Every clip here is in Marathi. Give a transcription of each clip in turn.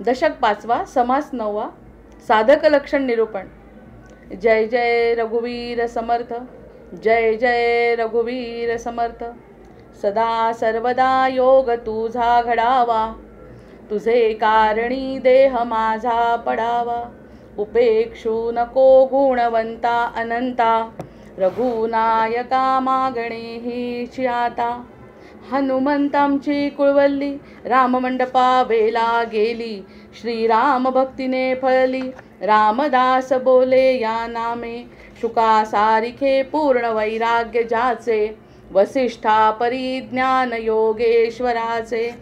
दशक 5वा, समास 9वा, साधक लक्षण निरूपण। जय जय रघुवीर समर्थ, जय जय रघुवीर समर्थ। सदा सर्वदा योग तुझा घडावा, तुझे कारणी देह माझा पडावा। उपेक्षू नको गुणवंता अनंता, रघुनायका मागणे हीची आता। हनुमंतांची कुळवल्ली राममंडपा वेला गेली, श्रीराम भक्तीने फळली। रामदास बोले या नामे, शुका सारिखे पूर्ण वैराग्य ज्याचे। वसिष्ठा परिज्ञान योगेश्वराचे,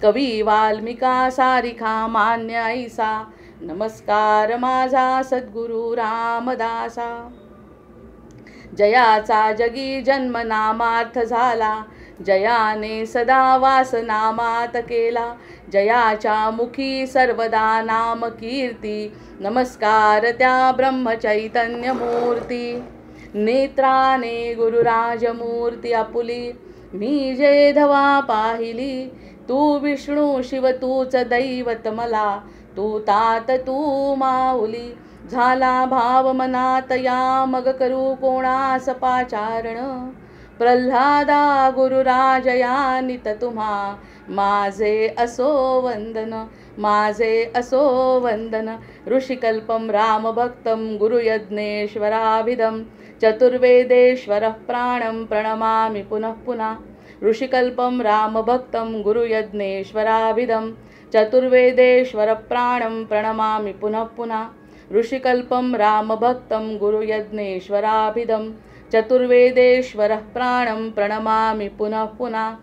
कवी वाल्मिका सारिखा मान्य ऐसा। नमस्कार माझा सद्गुरु रामदासा। जयाचा जगी जन्म नामार्थ झाला, जयाने सदा वास नामात केला। जयाच्या मुखी सर्वदा नाम कीर्ती, नमस्कार त्या ब्रह्मचैतन्य मूर्ती। नेत्राने गुरुराजमूर्ती आपुली, मी जे धवा पाहिली। तू विष्णू शिव तूच दैवत मला, तू तात तू माऊली। झाला भाव मनात या मग करू कोणास पाचारण। प्रल्हादा गुरुराजया नित तुम्हा, माझे असो वंदन, माझे असो वंदन। ऋषिकल्पम रामभक्तं गुरुयज्ञेश्वराभिधं, चतुर्वेदेश्वरः प्राणं प्रणमामि पुनः पुनः। ऋषिकल्पं रामभक्तं गुरुयज्ञेश्वराभिधं, चतुर्वेदेश्वरः प्राणं प्रणमामि पुनः पुनः। ऋषिकल्पं रामभक्तं गुरुयज्ञेश्वराभिधं, चतुर्वेदेश्वरः प्राणं प्रणमामि पुनः पुनः।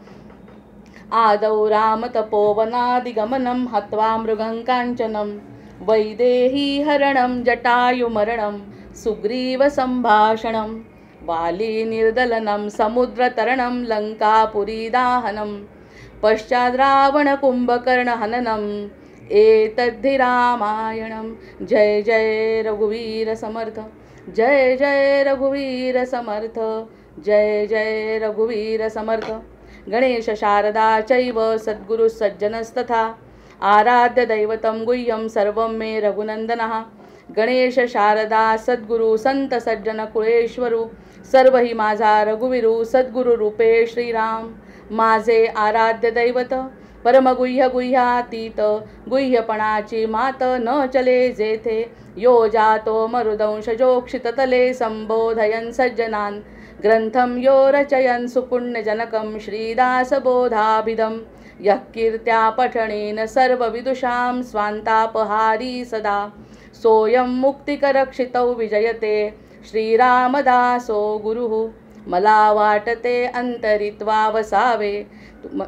आदौ रामतपोवनादिगमनं, हत्वा मृगं काञ्चनं। वैदेहीहरणं जटायुमरणं, सुग्रीवसम्भाषणं। वालीनिर्दलनं समुद्रतरणं, लङ्कापुरीदाहनं। पश्चाद्रावणकुम्भकर्णहननम्, एतद्धि रामायणं। जय जय रघुवीर समर्थ, जय जय रघुवीर समर्थ, जय जय रघुवीर समर्थ। गणेश शारदा चैव सद्गुरु सज्जनस्तथा, आराध्य दैवतं गुह्यं सर्वं मे रघुनन्दनः। गणेश शारदा सद्गुरु संत सज्जन कुळेश्वरू, सर्व ही माझा रघुवीरू सद्गुरु रूपे श्रीराम। माझे आराध्य दैवत परमगुह्य गुह्यातीत, गुह्यपणाची मात न चले जेथे। यो जातो मरुदंशजोक्षिततले, संबोधयन् सज्जनान् ग्रंथं यो रचयन् सुपुण्यजनकं श्रीदासबोधाभिधं। यः कीर्त्या पठनेन सर्वविदुषां स्वान्तापहारी सदा, सोऽयं मुक्तिकरक्षितौ विजयते श्रीरामदासो गुरुः। मला वाटते अंतरित्वा वसावे,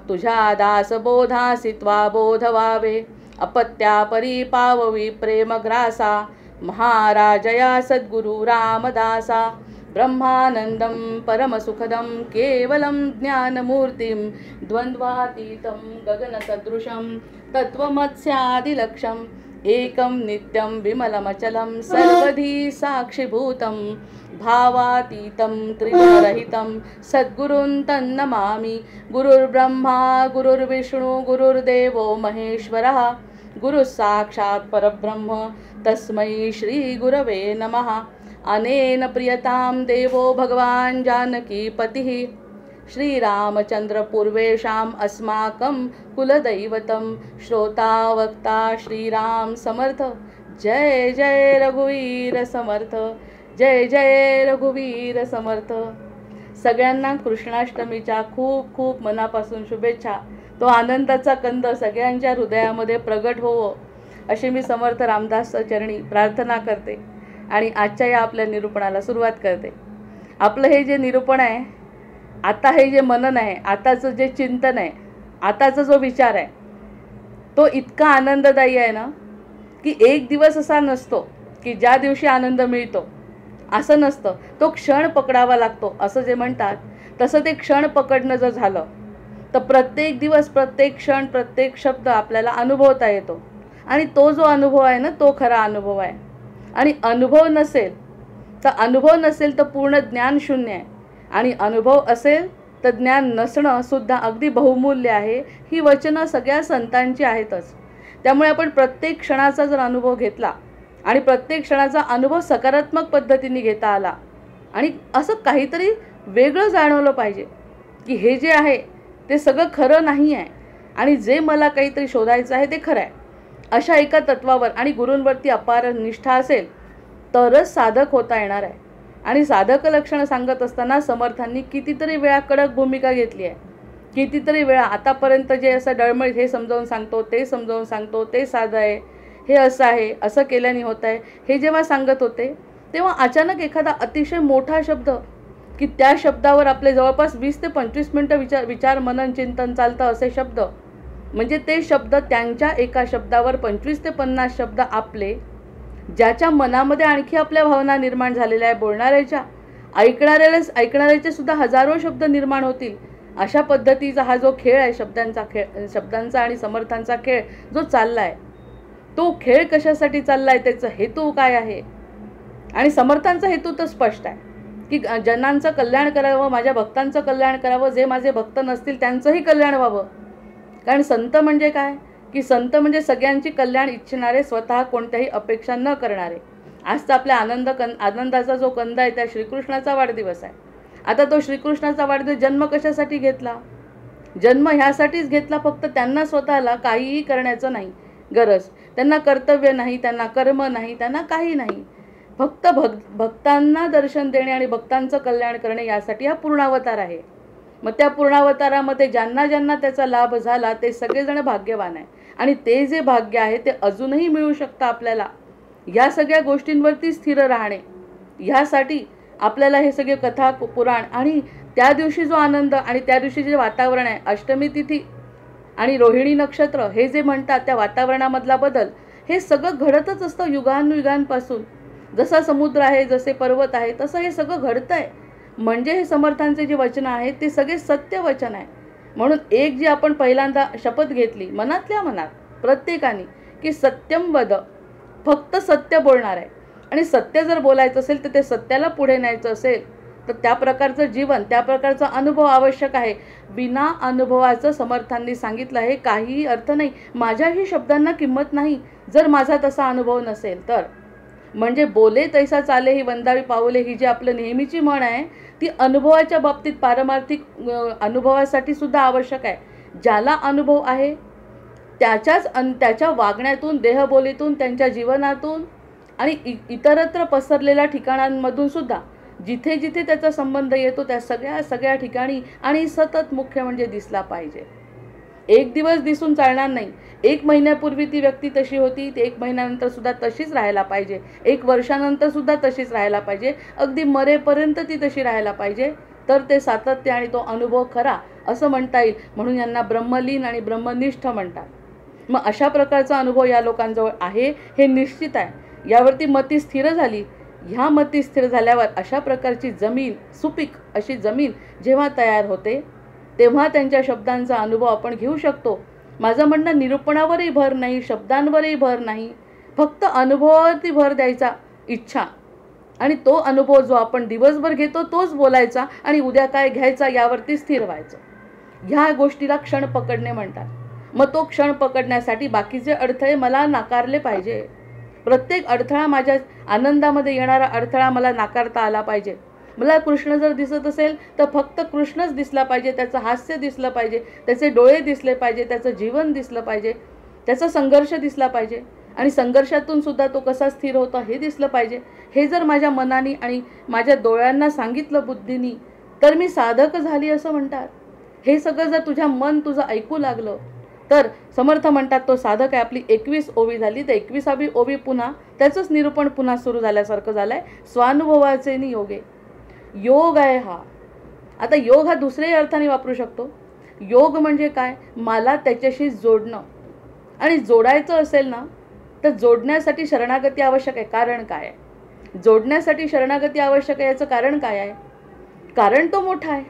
तुझ्या दासबोधासी त्वा बोध व्हावे। अपत्या परिपाववी प्रेमग्रासा, महाराजया सद्गुरु रामदासा। ब्रह्मानंदं परमसुखदं केवलं ज्ञानमूर्तिं, द्वन्द्वातीतं गगनसदृशं तत्त्वमस्यादिलक्ष्यम्। एकं नित्यं विमलमचलं सर्वधी साक्षिभूतं, भावातीतं त्रिगुणरहितं सद्गुरुं तन्नमामि। गुरुर्ब्रह्मा गुरुर्विष्णु गुरुर्देवो महेश्वरः, गुरुः साक्षात् परब्रह्म तस्मै श्रीगुरवे नमः। अनेन प्रियतां देवो भगवान् जानकीपतिः, श्रीरामचन्द्र पूर्वेषाम् अस्माकं कुलदैवतं। श्रोता वक्ता श्रीराम समर्थ, जय जय रघुवीर समर्थ, जय जय रघुवीर समर्थ। सगळ्यांना कृष्णाष्टमीच्या खूप खूप मनापासून शुभेच्छा। तो आनंदाचा कंद सगळ्यांच्या हृदयामध्ये प्रगट होवो अशी मी समर्थ रामदास चरणी प्रार्थना करते आणि आजच्या या आपल्या निरूपणाला सुरुवात करते। आपलं हे जे निरूपण आहे, आता हे जे मनन आहे, आताचं जे चिंतन आहे, आताचा जो विचार आहे, तो इतका आनंददायी आहे ना की एक दिवस असा नसतो की ज्या दिवशी आनंद मिळतो असं नसतं। तो क्षण पकडावा लागतो असं जे म्हणतात, तसं ते क्षण पकडणं जर झालं तर प्रत्येक दिवस, प्रत्येक क्षण, प्रत्येक शब्द आपल्याला अनुभवता येतो। आणि तो जो अनुभव आहे ना, तो खरा अनुभव आहे। आणि अनुभव नसेल तर पूर्ण ज्ञान शून्य आहे, आणि अनुभव असेल तर ज्ञान नसणं सुद्धा अगदी बहुमूल्य आहे। ही वचनं सगळ्या संतांची आहेतच। त्यामुळे आपण प्रत्येक क्षणाचा जर अनुभव घेतला आणि प्रत्येक क्षणाचा अनुभव सकारात्मक पद्धतीने घेता आला आणि असं काहीतरी वेगळं जाणवलं पाहिजे की हे जे आहे ते सगळं खरं नाही आहे आणि जे मला काहीतरी शोधायचं आहे ते खरं आहे, अशा एका तत्वावर आणि गुरूंवरती अपार निष्ठा असेल तरच साधक होता येणार आहे. आणि साधक लक्षणं सांगत असताना समर्थांनी कितीतरी वेळा कडक भूमिका घेतली आहे. कितीतरी वेळा आतापर्यंत जे असं डळमळीत हे समजावून सांगतो, ते समजावून सांगतो, ते साधं आहे, हे असं आहे, असं केल्याने होत आहे, हे जेव्हा सांगत होते तेव्हा अचानक एखादा अतिशय मोठा शब्द की त्या शब्दावर आपले जवळपास 20 ते 25 मिनटं विचार मनन चिंतन चालतं. असे शब्द म्हणजे ते शब्द त्यांच्या एका शब्दावर 25 ते 50 शब्द आपले, ज्याच्या मनामध्ये आणखी आपल्या भावना निर्माण झालेल्या आहे, बोलणाऱ्याच्या ऐकणाऱ्याचे सुद्धा हजारो शब्द निर्माण होतील. अशा पद्धतीचा हा जो खेळ आहे, शब्दांचा आणि समर्थांचा खेळ जो चालला आहे, तो खेळ कशासाठी चालला आहे, त्याचा हेतू काय आहे. आणि समर्थांचा हेतू तर स्पष्ट आहे की जनांचं कल्याण करावं, माझ्या भक्तांचं कल्याण करावं, जे माझे भक्त नसतील त्यांचंही कल्याण व्हावं. कारण संत म्हणजे काय की संत म्हणजे सगळ्यांची कल्याण इच्छिणारे, स्वतः कोणत्याही अपेक्षा न करणारे. आज तर आपल्या आनंदाचा जो कंद आहे त्या श्रीकृष्णाचा वाढदिवस आहे. आता तो श्रीकृष्णाचा वाढदिवस जन्म कशासाठी घेतला? जन्म ह्यासाठीच घेतला फक्त त्यांना स्वतःला काहीही करण्याचं नाही गरज, त्यांना कर्तव्य नाही, त्यांना कर्म नाही, त्यांना काही नाही, फक्त भक्तांना दर्शन देणे आणि भक्तांचं कल्याण करणे यासाठी हा पूर्णावतार आहे. मग त्या पूर्णावतारामध्ये ज्यांना ज्यांना त्याचा लाभ झाला ते सगळेजण भाग्यवान आहे. आणि ते जे भाग्य आहे ते अजूनही मिळू शकतं आपल्याला. या सगळ्या गोष्टींवरती स्थिर राहणे, ह्यासाठी आपल्याला हे सगळे कथा पुराण आणि त्या दिवशी जो आनंद आणि त्या दिवशी जे वातावरण आहे, अष्टमी तिथी आणि रोहिणी नक्षत्र हे जे म्हणतात त्या वातावरणामधला बदल, हे सगळं घडतच असतं युगानुयुगांपासून. जसा समुद्र आहे, जसे पर्वत आहे, तसं हे सगळं घडतं आहे. म्हणजे हे समर्थांचे जे वचन आहेत ते सगळे सत्य वचन आहे. म्हणून एक जी आपण पहिल्यांदा शपथ घेतली मनातल्या मनात प्रत्येकाने की सत्यम वद, फक्त सत्य बोलणार आहे. आणि सत्य जर बोलायचं असेल तर ते सत्याला पुढे न्यायचं असेल तर त्या प्रकारचं जीवन, त्या प्रकारचा अनुभव आवश्यक आहे. बिना अनुभवाचं समर्थांनी सांगितलं आहे काहीही अर्थ नाही. माझ्याही शब्दांना किंमत नाही जर माझा तसा अनुभव नसेल तर. म्हणजे बोले तैसा चाले ही वंदावी पावले, ही जी आपलं नेहमीची म्हण आहे ती अनुभवाच्या बाबतीत पारमार्थिक अनुभवासाठी सुद्धा आवश्यक आहे. ज्याला अनुभव आहे त्याच्या वागण्यातून, देहबोलीतून, त्यांच्या जीवनातून आणि इतरत्र पसरलेल्या ठिकाणांमधून सुद्धा जिथे जिथे त्याचा संबंध येतो त्या सगळ्या ठिकाणी आणि सतत मुख्य म्हणजे दिसला पाहिजे. एक दिवस दिसून चालणार नाही. 1 महिन्यापूर्वी ती व्यक्ती तशी होती, ती 1 महिन्यानंतर सुद्धा तशीच राहायला पाहिजे, 1 वर्षानंतर सुद्धा तशीच राहायला पाहिजे, अगदी मरेपर्यंत ती तशी राहायला पाहिजे. तर ते सातत्य आणि तो अनुभव खरा असं म्हणता येईल. म्हणून यांना ब्रह्मलीन आणि ब्रह्मनिष्ठ म्हणतात. मग अशा प्रकारचा अनुभव या लोकांजवळ आहे हे निश्चित आहे. यावरती मती स्थिर झाली. ह्या मती स्थिर झाल्यावर अशा प्रकारची जमीन, सुपीक अशी जमीन जेव्हा तयार होते तेव्हा त्यांच्या शब्दांचा अनुभव आपण घेऊ शकतो. माझं म्हणणं निरूपणावरही भर नाही, शब्दांवरही भर नाही, फक्त अनुभवावरती भर द्यायचा इच्छा. आणि तो अनुभव जो आपण दिवसभर घेतो तोच बोलायचा आणि उद्या काय घ्यायचा यावरती स्थिर व्हायचं. ह्या गोष्टीला क्षण पकडणे म्हणतात. मग तो क्षण पकडण्यासाठी बाकीचे अडथळे मला नाकारले पाहिजे. प्रत्येक अडथळा, माझ्या आनंदामध्ये येणारा अडथळा मला नाकारता आला पाहिजे. मला कृष्ण जर दिसत असेल तर फक्त कृष्णच दिसला पाहिजे, त्याचं हास्य दिसलं पाहिजे, त्याचे डोळे दिसले पाहिजे, त्याचं जीवन दिसलं पाहिजे, त्याचा संघर्ष दिसला पाहिजे आणि संघर्षातून सुद्धा तो कसा स्थिर होता हे दिसलं पाहिजे. हे जर माझ्या मनाने आणि माझ्या डोळ्यांना सांगितलं बुद्धीनी तर मी साधक झाली असं म्हणतात. हे सगळं जर तुझं ऐकू लागलं तर समर्थ म्हणतात तो साधक आहे. आपली 21 ओवी झाली तर 21वी ओवी पुन्हा त्याचंच निरूपण पुन्हा सुरू झाल्यासारखं झालं आहे. स्वानुभवाचे नि योगे, योग आहे हा. आता योग हा दुसऱ्याही अर्थाने वापरू शकतो. योग म्हणजे काय? मला त्याच्याशी जोडणं. आणि जोडायचं असेल ना तर जोडण्यासाठी शरणागती आवश्यक आहे. कारण काय आहे? जोडण्यासाठी शरणागती आवश्यक आहे याचं कारण काय आहे? कारण तो मोठा आहे,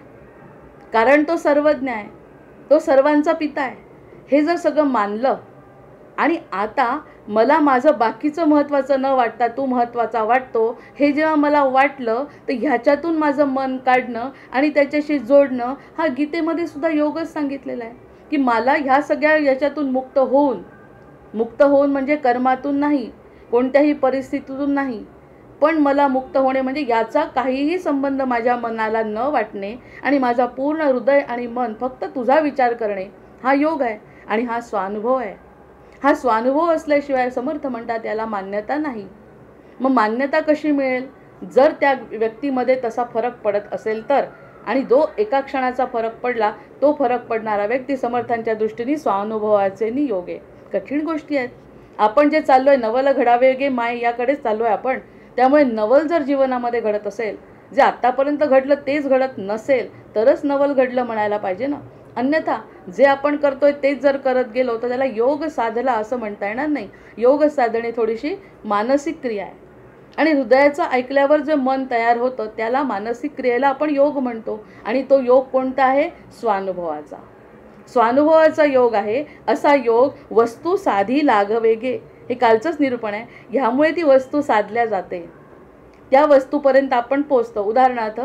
कारण तो सर्वज्ञ आहे, तो सर्वांचा पिता आहे. हे जर सगळं मानलं आणि आता मला माझं बाकीचं महत्त्वाचं न वाटता तू महत्त्वाचा वाटतो हे जेव्हा मला वाटलं तर ह्याच्यातून माझं मन काढणं आणि त्याच्याशी जोडणं हा गीतेमध्ये सुद्धा योगच सांगितलेला आहे की मला ह्या सगळ्या याच्यातून मुक्त होऊन मुक्त होऊन म्हणजे कर्मातून नाही, कोणत्याही परिस्थितीतून नाही, पण मला मुक्त होणे म्हणजे याचा काहीही संबंध माझ्या मनाला न वाटणे आणि माझा पूर्ण हृदय आणि मन फक्त तुझा विचार करणे, हा योग आहे आणि हा स्वानुभव आहे. हा स्वानुभव असल्याशिवाय समर्थ म्हणतात याला मान्यता नाही. मग मान्यता कशी मिळेल? जर त्या व्यक्तीमध्ये तसा फरक पडत असेल तर. आणि जो एका क्षणाचा फरक पडला, तो फरक पडणारा व्यक्ती समर्थांच्या दृष्टीने स्वानुभवाचे योग आहे. कठीण गोष्टी आहेत. आपण जे चाललोय नवल घडावे गे माय, याकडेच चाललोय आपण. त्यामुळे नवल जर जीवनामध्ये घडत असेल, जे आत्तापर्यंत घडलं तेच घडत नसेल तरच नवल घडलं म्हणायला पाहिजे ना. अन्यथा जे आपण करतोय तेच जर करत गेलो तर त्याला योग साधला असं म्हणता येणार नाही. योग साधणे थोडीशी मानसिक क्रिया आहे आणि हृदयाचं ऐकल्यावर जे मन तयार होतं त्याला मानसिक क्रियेला आपण योग म्हणतो. आणि तो योग कोणता आहे? स्वानुभवाचा. स्वानुभवाचा योग आहे. असा योग वस्तू साधी लागवेगे, हे कालचंच निरूपण आहे. ह्यामुळे ती वस्तू साधल्या जाते, त्या वस्तूपर्यंत आपण पोचतो. उदाहरणार्थ,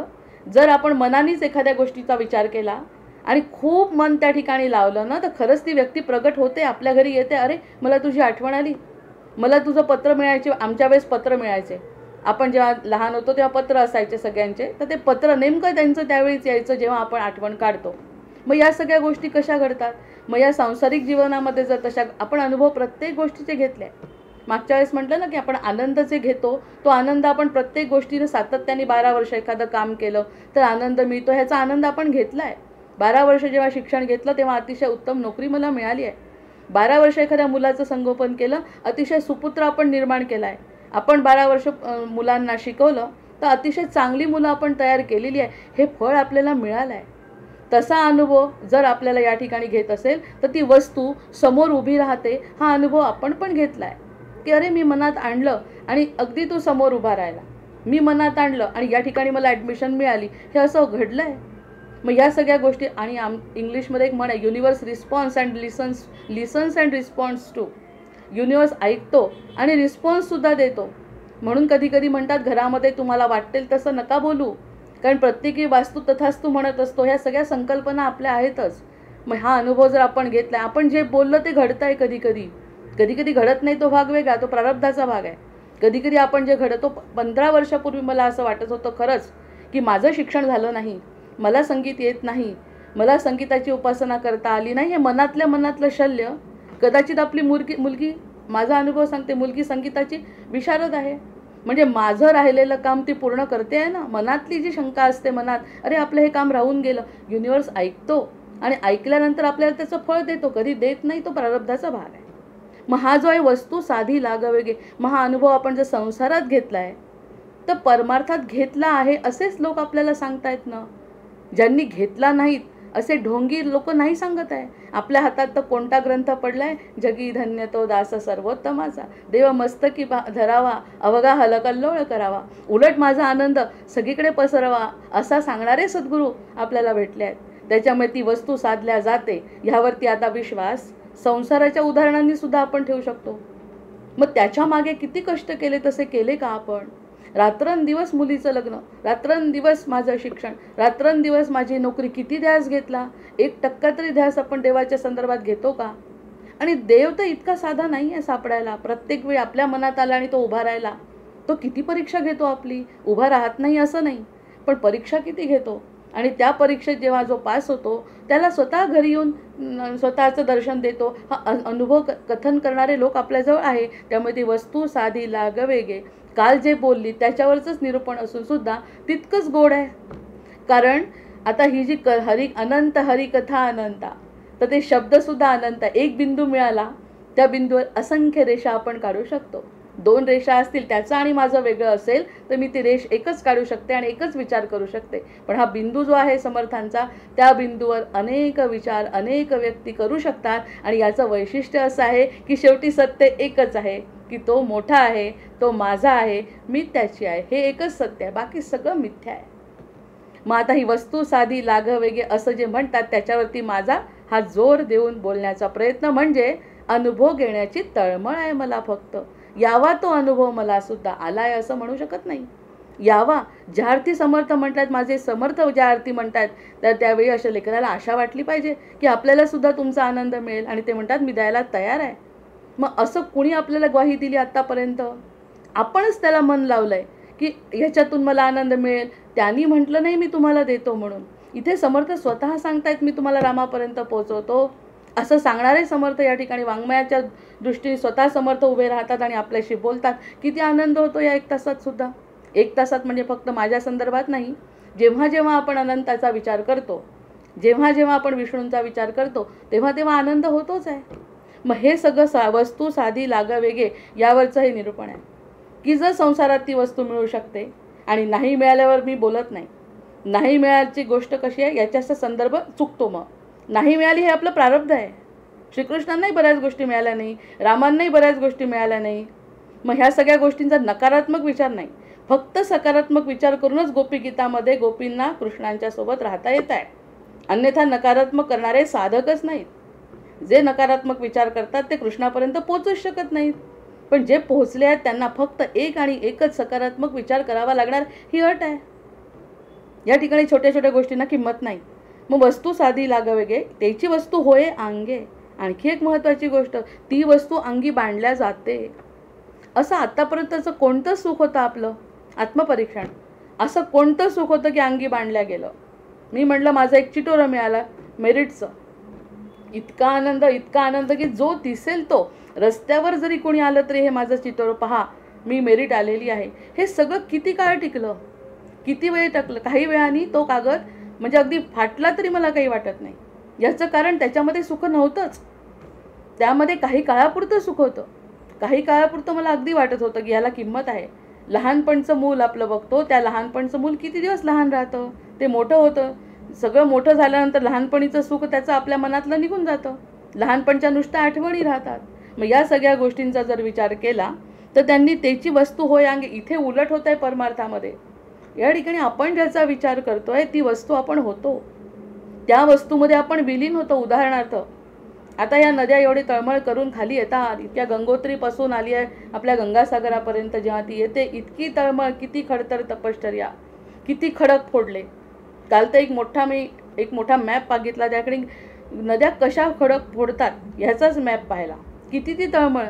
जर आपण मनानेच एखाद्या गोष्टीचा विचार केला आणि खूप मन त्या ठिकाणी लावलं ना, तर खरंच ती व्यक्ती प्रगट होते, आपल्या घरी येते. अरे, मला तुझी आठवण आली, मला तुझं पत्र मिळायचे. आमच्या वेळेस पत्र मिळायचे. आपण जेव्हा लहान होतो तेव्हा पत्र असायचे सगळ्यांचे, तर ते पत्र नेमकं त्यांचं त्यावेळीच यायचं जेव्हा आपण आठवण काढतो. मग या सगळ्या गोष्टी कशा घडतात? मग या सांसारिक जीवनामध्ये जर तशा आपण अनुभव प्रत्येक गोष्टीचे घेतले. मागच्या वेळेस म्हटलं ना की आपण आनंद जे घेतो तो आनंद आपण प्रत्येक गोष्टीने सातत्याने 12 वर्ष एखादं काम केलं तर आनंद मिळतो, ह्याचा आनंद आपण घेतला आहे. 12 वर्ष जेव्हा शिक्षण घेतलं तेव्हा अतिशय उत्तम नोकरी मला मिळाली आहे. 12 वर्ष एखाद्या मुलाचं संगोपन केलं, अतिशय सुपुत्र आपण निर्माण केला आहे. आपण 12 वर्ष मुलांना शिकवलं तर अतिशय चांगली मुलं आपण तयार केलेली आहे. हे फळ आपल्याला मिळालं आहे. तसा अनुभव जर आपल्याला या ठिकाणी घेत असेल तर ती वस्तू समोर उभी राहते. हा अनुभव आपण पण घेतला आहे की अरे, मी मनात आणलं आणि अगदी तू समोर उभा राहिला. मी मनात आणलं आणि या ठिकाणी मला ॲडमिशन मिळाली. हे असं घडलं आहे. मग ह्या सगळ्या गोष्टी. आणि इंग्लिशमध्ये एक म्हण आहे, universe response and listens and response too. Universe ऐकतो आणि रिस्पॉन्ससुद्धा देतो. म्हणून कधी कधी म्हणतात घरामध्ये तुम्हाला वाटेल तसं नका बोलू, कारण प्रत्येकी वास्तू तथास्तू म्हणत असतो. ह्या सगळ्या संकल्पना आपल्या आहेतच. मग हा अनुभव जर आपण घेतला, आपण जे बोललं ते घडतं आहे. कधी कधी घडत नाही, तो भाग वेगळा, तो प्रारब्धाचा भाग आहे. कधी कधी आपण जे घडतो, 15 वर्षापूर्वी मला असं वाटत होतं खरंच की माझं शिक्षण झालं नाही, मला संगीत येत नाही, मला संगीताची उपासना करता आली नाही. हे मनातलं शल्य. कदाचित आपली मुलगी, माझा अनुभव सांगते, मुलगी संगीताची विशारद आहे. म्हणजे माझं राहिलेलं काम ती पूर्ण करते आहे ना. मनातली जी शंका असते मनात, अरे आपलं हे काम राहून गेलं, युनिवर्स ऐकतो आणि ऐकल्यानंतर आपल्याला त्याचं फळ देतो. कधी देत नाही, तो प्रारब्धाचा भाग आहे. मग हा जो आहे वस्तू साधी लागवेगे, मग हा अनुभव आपण जर संसारात घेतला आहे तर परमार्थात घेतला आहे असेच लोक आपल्याला सांगतायत ना. ज्यांनी घेतला नाहीत असे ढोंगी लोक नाही सांगत आहे. आपल्या हातात तर कोणता ग्रंथ पडलाय, जगी धन्य तो दास सर्वोत्तमाचा, देव मस्तकी धरावा, अवघा हलकल्लोळ करावा, उलट माझा आनंद सगळीकडे पसरवा, असा सांगणारे सद्गुरू आपल्याला भेटले आहेत. त्याच्यामुळे ती वस्तू साधल्या जाते. ह्यावरती आता विश्वास संसाराच्या उदाहरणांनी सुद्धा आपण ठेवू शकतो. मग त्याच्या मागे किती कष्ट केले, तसे केले का आपण? रात्रंदिवस मुलीचं लग्न, रात्रंदिवस माझं शिक्षण, रात्रंदिवस माझी नोकरी, किती ध्यास घेतला? 1% तरी ध्यास आपण देवाच्या संदर्भात घेतो का? आणि देव तर इतका साधा नाही आहे सापडायला. प्रत्येक वेळी आपल्या मनात आला आणि तो उभा राहिला. तो किती परीक्षा घेतो आपली. उभा राहत नाही असं नाही, पण परीक्षा किती घेतो. आणि त्या परीक्षेत जेव्हा जो पास होतो त्याला स्वतः घरी येऊन स्वतःचं दर्शन देतो. हा अनुभव कथन करणारे लोक आपल्याजवळ आहे. त्यामुळे ती वस्तू साधी लागवेगे, काल जे बोलली त्याच्यावरचंच निरूपण असून सुद्धा तितकंच गोड आहे. कारण आता ही जी अनंत हरिकथा अनंता, तर ते शब्दसुद्धा अनंत आहे. एक बिंदू मिळाला, त्या बिंदूवर असंख्य रेषा आपण काढू शकतो. 2 रेषा असतील, त्याचं आणि माझं वेगळं असेल तर मी ती रेष एकच काढू शकते आणि एकच विचार करू शकते. पण हा बिंदू जो आहे समर्थांचा, त्या बिंदूवर अनेक विचार अनेक व्यक्ती करू शकतात. आणि याचं वैशिष्ट्य असं आहे की शेवटी सत्य एकच आहे की तो मोठा आहे, तो माझा आहे, मी त्याची आहे. हे एकच सत्य आहे, बाकी सगळं मिथ्या आहे. मग आता ही वस्तू साधी लागवेगे असं जे म्हणतात त्याच्यावरती माझा हा जोर देऊन बोलण्याचा प्रयत्न म्हणजे अनुभव घेण्याची तळमळ आहे मला. फक्त यावा तो अनुभव मला सुद्धा आलाय असं म्हणू शकत नाही. यावा, ज्या अर्थी समर्थ म्हणतात, माझे समर्थ ज्या अर्थी म्हणतात, तर त्यावेळी अशा लेकराला आशा वाटली पाहिजे की आपल्याला सुद्धा तुमचा आनंद मिळेल. आणि ते म्हणतात मी द्यायला तयार आहे. मग असं कुणी आपल्याला ग्वाही दिली आत्तापर्यंत? आपणच त्याला मन लावलंय की ह्याच्यातून मला आनंद मिळेल. त्यांनी म्हटलं नाही मी तुम्हाला देतो म्हणून. इथे समर्थ स्वतः सांगतायत मी तुम्हाला रामापर्यंत पोहोचवतो. असं सांगणारे समर्थ या ठिकाणी वाङ्मयाच्या दृष्टीने स्वतः समर्थ उभे राहतात आणि आपल्याशी बोलतात. किती आनंद होतो या 1 तासात सुद्धा. 1 तासात म्हणजे फक्त माझ्या संदर्भात नाही, जेव्हा जेव्हा आपण अनंताचा विचार करतो, जेव्हा जेव्हा आपण विष्णूंचा विचार करतो, तेव्हा तेव्हा आनंद होतोच आहे. मग हे सगळं वस्तू साधी लागा वेगे यावरचं हे निरूपण आहे की जर संसारात ती वस्तू मिळू शकते आणि नाही मिळाल्यावर मी बोलत नाही. नाही मिळाल्याची गोष्ट कशी आहे याच्याचा संदर्भ चुकतो. मग नाही मिळाली हे आपलं प्रारब्ध आहे. श्रीकृष्णांनाही बऱ्याच गोष्टी मिळाल्या नाही, रामांनाही बऱ्याच गोष्टी मिळाल्या नाही. मग ह्या सगळ्या गोष्टींचा नकारात्मक विचार नाही, फक्त सकारात्मक विचार करूनच गोपीगीतामध्ये गोपींना कृष्णांच्या सोबत राहता येत आहे. अन्यथा नकारात्मक करणारे साधकच नाहीत. जे नकारात्मक विचार करतात ते कृष्णापर्यंत पोहोचूच शकत नाहीत. पण जे पोहोचले आहेत त्यांना फक्त एक आणि एकच सकारात्मक विचार करावा लागणार, ही अट आहे. या ठिकाणी छोट्या छोट्या गोष्टींना किंमत नाही. मग वस्तू साधी लागावेगे त्याची वस्तू होय अंगे. आणखी एक महत्त्वाची गोष्ट, ती वस्तू अंगी बांधल्या जाते. असं आत्तापर्यंतचं कोणतं सुख होतं आपलं आत्मपरीक्षण? असं कोणतं सुख होतं की अंगी बांधल्या गेलं? मी म्हटलं माझं एक चिटोरं मिळालं मेरिटचं. इतका आनंद की जो दिसेल तो, रस्त्यावर जरी कोणी आलं तरी हे माझं चिटोरं पहा, मी मेरिट आलेली आहे. हे सगळं किती काळ टिकलं, किती वेळ टाकलं. काही वेळाने तो कागद म्हणजे अगदी फाटला तरी मला काही वाटत नाही. याचं कारण त्याच्यामध्ये सुख नव्हतंच. त्यामध्ये काही काळापुरतं सुख होतं. काही काळापुरतं मला अगदी वाटत होतं की ह्याला किंमत आहे. लहानपणचं मूल आपलं बघतो, त्या लहानपणचं मूल किती दिवस लहान राहतं, ते मोठं होतं. सगळं मोठं झाल्यानंतर लहानपणीचं सुख त्याचं आपल्या मनातलं निघून जातं. लहानपणच्या नुसत्या आठवणी राहतात. मग या सगळ्या गोष्टींचा जर विचार केला तर त्यांनी त्याची वस्तू होय अंगे. इथे उलट होत आहे परमार्थामध्ये. या ठिकाणी आपण ज्याचा विचार करतोय ती वस्तू आपण होतो, त्या वस्तूमध्ये आपण विलीन होतो. उदाहरणार्थ आता या नद्या एवढी तळमळ करून खाली येतात, इतक्या गंगोत्रीपासून आली आहे आपल्या गंगासागरापर्यंत जेव्हा ती येते, इतकी तळमळ, किती खडतर तपश्चर्या, किती खडक फोडले. काल तर एक मोठा मॅप बघितला, त्याकडे नद्या कशा खडक फोडतात ह्याचाच मॅप पाहिला. किती ती तळमळ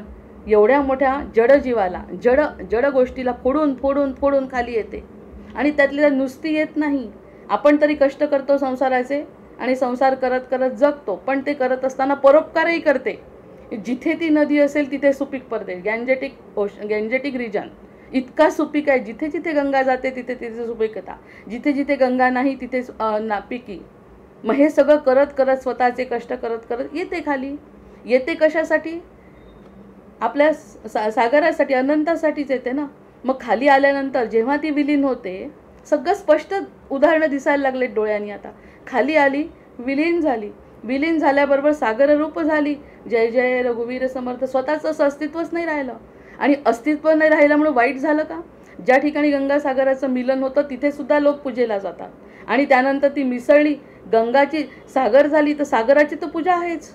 एवढ्या मोठ्या जडजीवाला, जड गोष्टीला फोडून फोडून फोडून खाली येते. आणि त्यातली नुसती येत नाही. आपण तरी कष्ट करतो संसाराचे आणि संसार करत करत जगतो, पण ते करत असताना परोपकारही करते. जिथे ती नदी असेल तिथे सुपीक परदेश, गँजेटिक रिजन इतका सुपीक आहे. जिथे जिथे गंगा जाते तिथे तिथे सुपीकता, जिथे जिथे गंगा नाही तिथे नापिकी. मग हे सगळं करत करत स्वतःचे कष्ट करत करत येते खाली. येते कशासाठी? आपल्या सागरासाठी, अनंतासाठीच येते ना. मग खाली आल्यानंतर जेव्हा ती विलीन होते, सगळं स्पष्ट उदाहरणं दिसायला लागले डोळ्यांनी. आता खाली आली, विलीन झाली. विलीन झाल्याबरोबर सागररूप झाली. जय जय रघुवीर समर्थ. स्वतःचं असं अस्तित्वच नाही राहिलं. आणि अस्तित्व नाही राहिलं म्हणून वाईट झालं का? ज्या ठिकाणी गंगासागराचं मिलन होतं तिथे सुद्धा लोक पूजेला जातात. आणि त्यानंतर ती मिसळली, गंगाची सागर झाली, तर सागराची तर पूजा आहेच.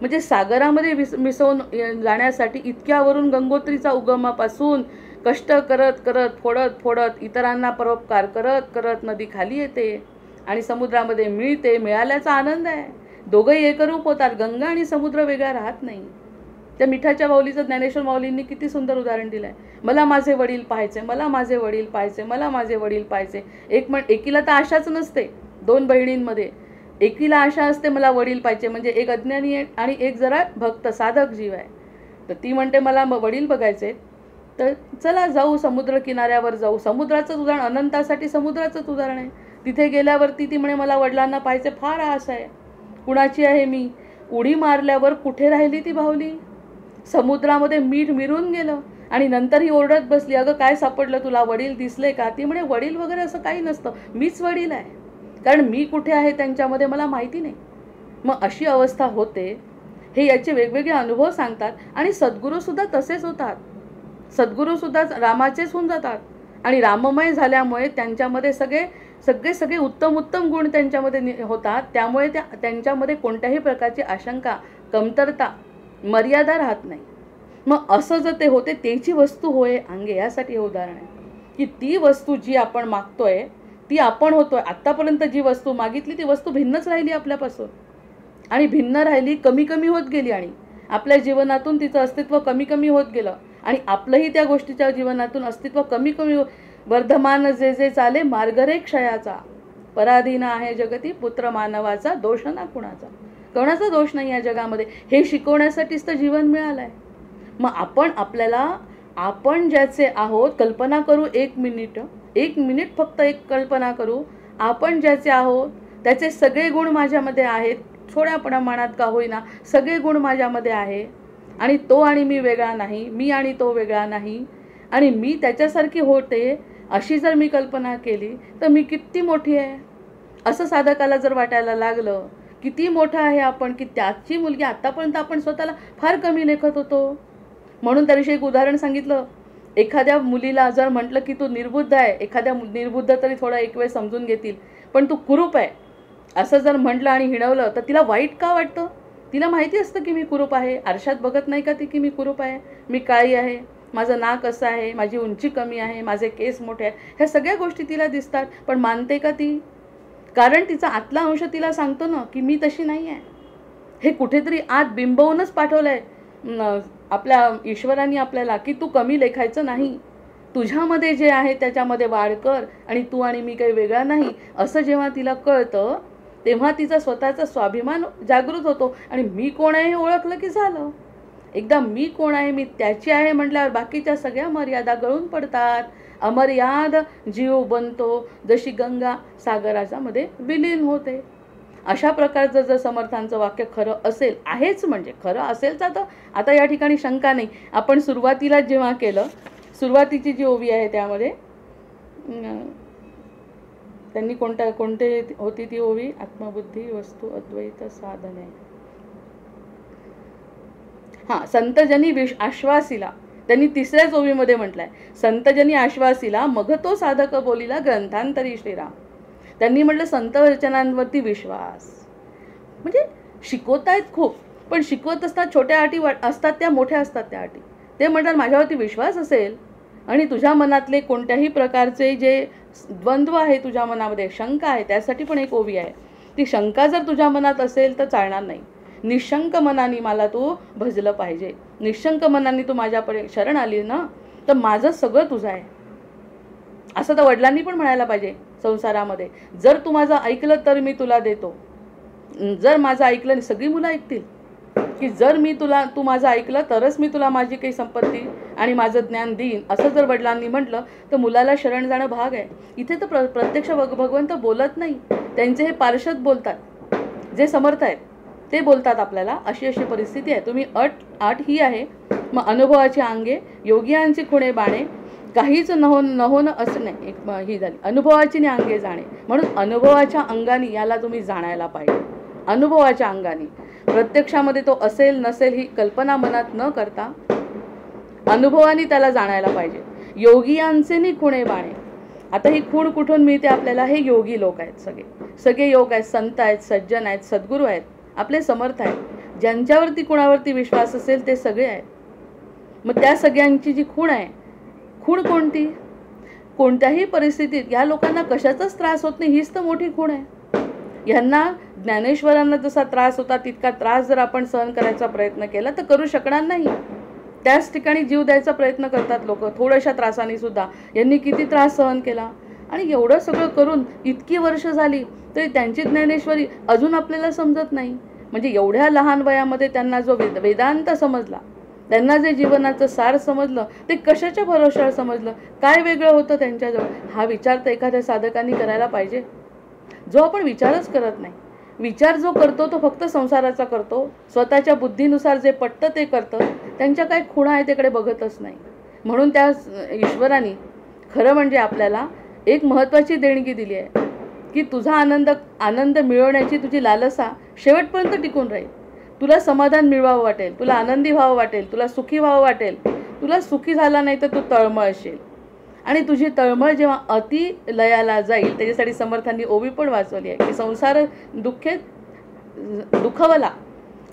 म्हणजे सागरामध्ये मिसळून जाण्यासाठी इतक्यावरून गंगोत्रीचा उगमापासून कष्ट करत करत फोडत फोडत इतरांना परोपकार करत करत नदी खाली येते आणि समुद्रामध्ये मिळते. मिळाल्याचा आनंद आहे. दोघंही एकरूप होतात. गंगा आणि समुद्र वेगळा राहत नाही. त्या मिठाच्या माऊलीचं ज्ञानेश्वर माऊलींनी किती सुंदर उदाहरण दिलं आहे. मला माझे वडील पाहायचे, मला माझे वडील पाहायचे, मला माझे वडील पाहायचे. एकीला तर आशाच नसते. 2 बहिणींमध्ये एकीला आशा असते मला वडील पाहिजे, म्हणजे एक अज्ञानी आहे आणि एक जरा भक्त साधक जीव आहे. तर ती म्हणते मला वडील बघायचे, तर चला जाऊ समुद्र किनाऱ्यावर जाऊ. समुद्राचंच उदाहरण, अनंतासाठी समुद्राचंच उदाहरण आहे. तिथे गेल्यावरती ती म्हणे मला वडिलांना पाहायचे, फार आस आहे. कुणाची आहे मी? उडी मारल्यावर कुठे राहिली ती बाहुली? समुद्रामध्ये मीठ मिरून गेलं. आणि नंतर ही ओरडत बसली, अगं काय सापडलं तुला? वडील दिसले का? ती म्हणे वडील वगैरे असं काही नसतं, मीच वडील आहे. कारण मी कुठे आहे त्यांच्यामध्ये मला माहिती नाही. मग अशी अवस्था होते. हे याचे वेगवेगळे अनुभव सांगतात. आणि सद्गुरूसुद्धा तसेच होतात. सद्गुरूसुद्धा रामाचेच होऊन जातात. आणि राममय झाल्यामुळे त्यांच्यामध्ये सगळे उत्तम गुण त्यांच्यामध्ये होतात. त्यामुळे त्यांच्यामध्ये कोणत्याही प्रकारची आशंका, कमतरता, मर्यादा राहत नाही. मग असं जर ते होते, त्याची वस्तू होय अंगे. यासाठी हे उदाहरण आहे की ती वस्तू जी आपण मागतोय ती आपण होतोय. आत्तापर्यंत जी वस्तू मागितली ती वस्तू भिन्नच राहिली आपल्यापासून. आणि भिन्न राहिली, कमी कमी होत गेली. आपल्या जीवनातून तिचं अस्तित्व कमी कमी होत गेलं आणि आपलंही त्या गोष्टीच्या जीवनातून अस्तित्व कमी कमी वर्धमान जे जे चाले मार्ग रे क्षयाचा, पराधीन आहे जगती पुत्र मानवाचा, दोष ना कुणाचा. कोणाचा दोष नाही या जगामध्ये. हे शिकवण्यासाठीच तर जीवन मिळालं आहे. मग आपण ज्याचे आहोत कल्पना करू, एक मिनिट फक्त एक कल्पना करू. आपण ज्याचे आहोत त्याचे सगळे गुण माझ्यामध्ये आहेत, थोड्या प्रमाणात का होईना सगळे गुण माझ्यामध्ये आहे. आणि तो आणि मी वेगळा नाही, मी आणि तो वेगळा नाही, आणि मी त्याच्यासारखी होते अशी जर मी कल्पना केली तर मी किती मोठी आहे असं साधकाला जर वाटायला लागलं, किती मोठं आहे आपण, की त्याची मुलगी. आत्तापर्यंत आपण स्वतःला फार कमी लेखत होतो. म्हणून त्याविषयी एक उदाहरण सांगितलं. एखाद्या मुलीला जर म्हटलं की तू निर्बुद्ध आहे, एखाद्या निर्बुद्ध तरी थोडा एक वेळ समजून घेतील, पण तू कुरूप आहे असं जर म्हटलं आणि हिणवलं तर तिला वाईट का वाटतं? तिला माहिती असतं की मी कुरूप आहे. आरशात बघत नाही का ती की मी कुरूप आहे, मी काळी आहे, माझं नाक असं आहे, माझी उंची कमी आहे, माझे केस मोठे आहेत, ह्या सगळ्या गोष्टी तिला दिसतात. पण मानते का ती? कारण तिचा आतला अंश तिला सांगतो ना की मी तशी नाही आहे. हे कुठेतरी आत बिंबवूनच पाठवलं आहे आपल्या ईश्वरांनी आपल्याला, की तू कमी लेखायचं नाही, तुझ्यामध्ये जे आहे त्याच्यामध्ये वाढ कर, आणि तू आणि मी काही वेगळा नाही असं जेव्हा तिला कळतं तेव्हा तिचा स्वतःचा स्वाभिमान जागृत होतो. आणि मी कोण आहे हे ओळखलं की झालं. एकदा मी कोण आहे, मी त्याची आहे म्हटल्यावर बाकीच्या सगळ्या मर्यादा गळून पडतात. अमर्याद जीव बनतो, जशी गंगा सागराच्या मध्ये विलीन होते. अशा प्रकारचं जर समर्थांचं वाक्य खरं असेल, आहेच म्हणजे खरं असेल तर आता या ठिकाणी शंका नाही. आपण सुरुवातीला जेव्हा केलं, सुरुवातीची जी ओवी आहे त्यामध्ये त्यांनी कोणते होती ती ओवी? आत्मबुद्धी वस्तू अद्वैत साधने. संतजनी आश्वासिला त्यांनी तिसऱ्याच ओवीमध्ये म्हटलंय, संतजनी आश्वासिला मग तो साधक बोलिला ग्रंथांतरी श्रीराम. त्यांनी म्हटलं संत रचनांवरती विश्वास. म्हणजे शिकवतायत खूप, पण शिकवत असतात छोट्या अटी असतात, त्या मोठ्या असतात त्या अटी. ते म्हणतात माझ्यावरती विश्वास असेल आणि तुझ्या मनातले कोणत्याही प्रकारचे जे द्वंद्व आहे तुझ्या मनामध्ये, शंका आहे, त्यासाठी पण एक ओवी आहे. ती शंका जर तुझ्या मनात असेल तर चालणार नाही. निशंक मनाने मला तू भजलं पाहिजे. निशंक मनाने तू माझ्यापर्यंत शरण आली ना तर माझं सगळं तुझं आहे असं तर वडिलांनी पण म्हणायला पाहिजे संसारामध्ये. जर तू माझं ऐकलं तर मी तुला देतो, जर माझं ऐकलं नाही, सगळी मुलं ऐकतील की जर तू माझं ऐकलं तरच मी तुला माझी काही संपत्ती आणि माझं ज्ञान देईन असं जर वडिलांनी म्हटलं तर मुलाला शरण जाणं भाग आहे. इथे तर प्रत्यक्ष भगवंत बोलत नाही, त्यांचे हे पार्षद बोलतात, जे समर्थ आहेत ते बोलतात आपल्याला. अशी परिस्थिती आहे. तुम्ही अट ही आहे. मग अनुभवाची अंगे योगियांची खुणे बाणे, काहीच नहोन असणे ही झाली. अनुभवाची अंगे जाणे, म्हणून अनुभवाच्या अंगाने याला तुम्ही जाणायला पाहिजे. अनुभवाच्या अंगाने, प्रत्यक्षामध्ये तो असेल नसेल ही कल्पना मनात न करता अनुभवाने त्याला जाणायला पाहिजे. योगियांचे खुणे बाणे. आता ही खूण कुठून मिळते आपल्याला? हे योगी लोक आहेत, सगळे योग आहेत, संत आहेत, सज्जन आहेत, सद्गुरू आहेत, आपले समर्थ आहेत. ज्यांच्यावरती कुणावरती विश्वास असेल ते सगळे आहेत. मग त्या सगळ्यांची जी खूण आहे, खूण कोणती? कोणत्याही परिस्थितीत या लोकांना कशाचाच त्रास होत नाही, हीच तर मोठी खूण आहे. ह्यांना ज्ञानेश्वरांना जसा त्रास होता तितका त्रास जर आपण सहन करायचा प्रयत्न केला तर करू शकणार नाही. त्याच ठिकाणी जीव द्यायचा प्रयत्न करतात लोक थोड्याशा त्रासाने सुद्धा. यांनी किती त्रास सहन केला, आणि एवढं सगळं करून इतकी वर्ष झाली तरी त्यांची ज्ञानेश्वरी अजून आपल्याला समजत नाही. म्हणजे एवढ्या लहान वयामध्ये त्यांना जो वेदांत समजला, त्यांना जे जीवनाचं सार समजलं, ते कशाच्या भरोश्यावर समजलं, काय वेगळं होतं त्यांच्याजवळ, हा विचार तर एखाद्या साधकांनी करायला पाहिजे. जो आपण विचारच करत नाही, विचार जो करतो तो फक्त संसाराचा करतो, स्वतःच्या बुद्धीनुसार जे पटतं ते करतं, त्यांच्या काय खुणा आहे त्याकडे बघतच नाही. म्हणून त्या ईश्वराने खरं म्हणजे आपल्याला एक महत्त्वाची देणगी दिली आहे की तुझा आनंद मिळवण्याची तुझी लालसा शेवटपर्यंत टिकून राहील. तुला समाधान मिळवावं वाटेल, तुला आनंदी व्हावं वाटेल, तुला सुखी व्हावं वाटेल. तुला सुखी झाला नाही तर तू तळमळशील, आणि तुझी तळमळ जेव्हा अति लयाला जाईल, त्याच्यासाठी समर्थांनी ओवी पण वाचवली आहे की संसार दुखवला,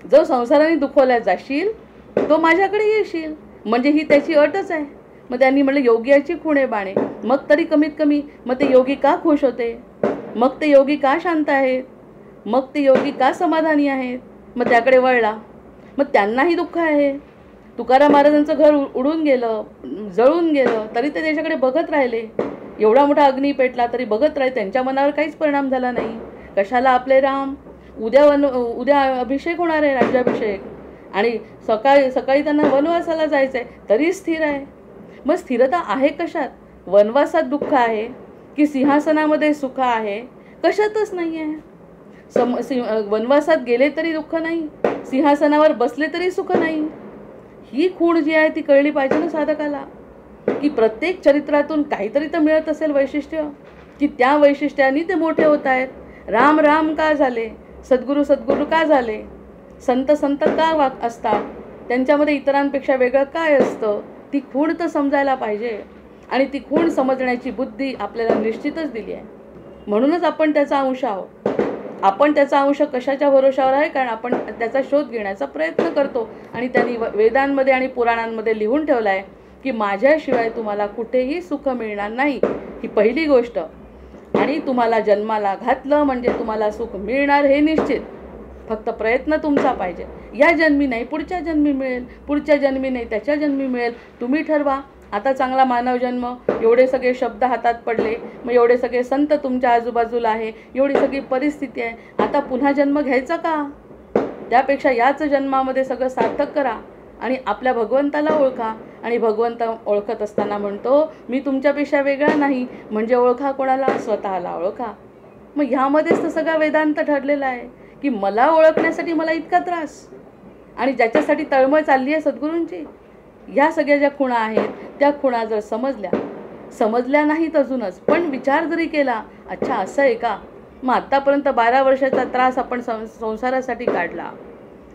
जो संसाराने दुखवल्या जाशील तो माझ्याकडे येशील. म्हणजे ही त्याची अटच आहे. मग त्यांनी म्हटलं योग्याची खुणे बाणे. मग तरी कमीत कमी मग ते योगी का खुश होते, मग ते योगी का शांत आहेत, मग ते योगी का समाधानी आहेत? मग त्याकडे वळला. मग त्यांनाही दुःख आहे. तुकाराम महाराजांचं घर उडून गेलं, जळून गेलं, तरी ते त्याच्याकडे बघत राहिले. एवढा मोठा अग्नी पेटला तरी बघत राहिले, त्यांच्या मनावर काहीच परिणाम झाला नाही. कशाला आपले राम? उद्या अभिषेक होणार आहे, राज्याभिषेक, आणि सकाळी सकाळी त्यांना वनवासाला जायचं आहे, तरी स्थिर आहे. मग स्थिरता आहे कशात? वनवासात दुःख आहे की सिंहासनामध्ये सुख आहे? कशातच नाही आहे. वनवासात गेले तरी दुःख नाही, सिंहासनावर बसले तरी सुख नाही. ही खूण जी आहे ती कळली पाहिजे ना साधकाला, की प्रत्येक चरित्रातून काहीतरी तर मिळत असेल वैशिष्ट्य, की त्या वैशिष्ट्याने ते मोठे होत आहेत. राम राम का झाले, सद्गुरू सद्गुरू का झाले, संत संत का असतात, त्यांच्यामध्ये इतरांपेक्षा वेगळं काय असतं, ती खूण तर समजायला पाहिजे. आणि ती खूण समजण्याची बुद्धी आपल्याला निश्चितच दिली आहे. म्हणूनच आपण त्याचा अंश आहोत. आपण त्याचा अंश कशाच्या भरोशावर आहे? कारण आपण त्याचा शोध घेण्याचा प्रयत्न करतो. आणि त्यांनी वेदांमध्ये आणि पुराणांमध्ये लिहून ठेवलं आहे की माझ्याशिवाय तुम्हाला कुठेही सुख मिळणार नाही, ही पहिली गोष्ट. आणि तुम्हाला जन्माला घातलं म्हणजे तुम्हाला सुख मिळणार हे निश्चित. फक्त प्रयत्न तुमचा पाहिजे. या जन्मी नाही, पुढच्या जन्मी मिळेल, पुढच्या जन्मी नाही, त्याच्या जन्मी मिळेल. तुम्ही ठरवा. आता चांगला मानव जन्म, एवढे सगळे शब्द हातात पडले, मग एवढे सगळे संत तुमच्या आजूबाजूला आहे, एवढी सगळी परिस्थिती आहे, आता पुन्हा जन्म घ्यायचा का? त्यापेक्षा याच जन्मामध्ये सगळं सार्थक करा आणि आपल्या भगवंताला ओळखा. आणि भगवंत ओळखत असताना म्हणतो मी तुमच्यापेक्षा वेगळा नाही, म्हणजे ओळखा कोणाला? स्वतःला ओळखा. मग ह्यामध्येच तर सगळा वेदांत ठरलेला आहे की मला ओळखण्यासाठी मला इतका त्रास, आणि ज्याच्यासाठी तळमळ चालली आहे सद्गुरूंची. ह्या सगळ्या ज्या खुणा आहेत त्या खुणा जर समजल्या नाहीत अजूनच, पण विचार जरी केला, अच्छा असं आहे का, मग आत्तापर्यंत 12 वर्षाचा त्रास आपण संसारासाठी काढला,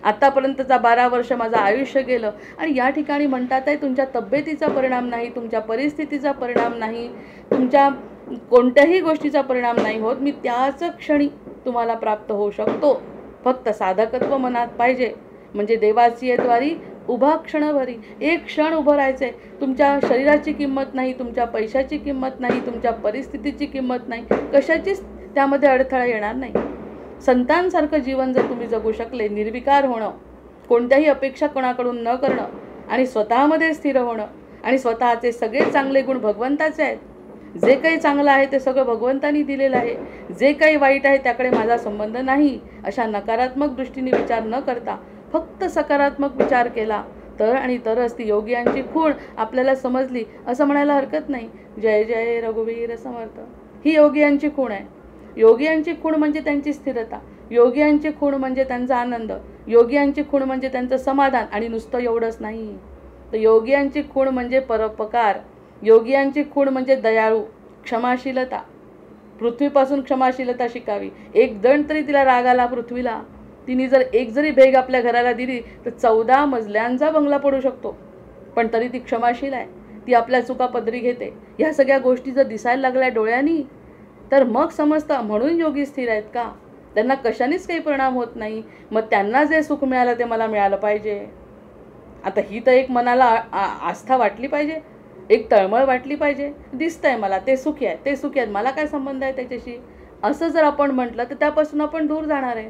आत्तापर्यंतचा 12 वर्ष माझं आयुष्य गेलं, आणि या ठिकाणी म्हणतात आहे तुमच्या तब्येतीचा परिणाम नाही, तुमच्या परिस्थितीचा परिणाम नाही, तुमच्या कोणत्याही गोष्टीचा परिणाम नाही होत, मी त्याच क्षणी तुम्हाला प्राप्त होऊ शकतो. फक्त साधकत्व मनात पाहिजे. म्हणजे देवाची आहे द्वारी उभा क्षणभरी, एक क्षण उभं राहायचं आहे. तुमच्या शरीराची किंमत नाही, तुमच्या पैशाची किंमत नाही, तुमच्या परिस्थितीची किंमत नाही, कशाचीच त्यामध्ये अडथळा येणार नाही. संतांसारखं जीवन जर तुम्ही जगू शकले, निर्विकार होणं, कोणत्याही अपेक्षा कोणाकडून न करणं, आणि स्वतःमध्ये स्थिर होणं, आणि स्वतःचे सगळे चांगले गुण भगवंताचे आहेत, जे काही चांगलं आहे ते सगळं भगवंतांनी दिलेलं आहे, जे काही वाईट आहे त्याकडे माझा संबंध नाही, अशा नकारात्मक दृष्टीने विचार न करता फक्त सकारात्मक विचार केला तर आणि तरच ती योगियांची खूण आपल्याला समजली असं म्हणायला हरकत नाही. जय जय रघुवीर समर्थ. ही योगियांची खूण आहे. योगियांची खूण म्हणजे त्यांची स्थिरता, योगियांची खूण म्हणजे त्यांचा आनंद, योगियांची खूण म्हणजे त्यांचं समाधान. आणि नुसतं एवढंच नाही, तर योगियांची खूण म्हणजे परोपकार, योगियांची खूण म्हणजे दयाळू, क्षमाशीलता. पृथ्वीपासून क्षमाशीलता शिकावी. एक जण तरी तिला राग आला पृथ्वीला, तिने जर एक जरी भेग आपल्या घराला दिली तर 14 मजल्यांचा बंगला पडू शकतो, पण तरी ती क्षमाशील आहे, ती आपल्या चुका पदरी घेते. ह्या सगळ्या गोष्टी जर दिसायला लागल्या डोळ्यांनी तर मग समजतं म्हणून योगी स्थिर आहेत का, त्यांना कशानेच काही परिणाम होत नाही. मग त्यांना जे सुख मिळालं ते मला मिळालं पाहिजे. आता ही तर एक मनाला आस्था वाटली पाहिजे, एक तळमळ वाटली पाहिजे. दिसतंय मला ते सुखी आहे, ते सुखी आहेत, मला काय संबंध आहे त्याच्याशी, असं जर आपण म्हटलं तर त्यापासून आपण दूर जाणार आहे.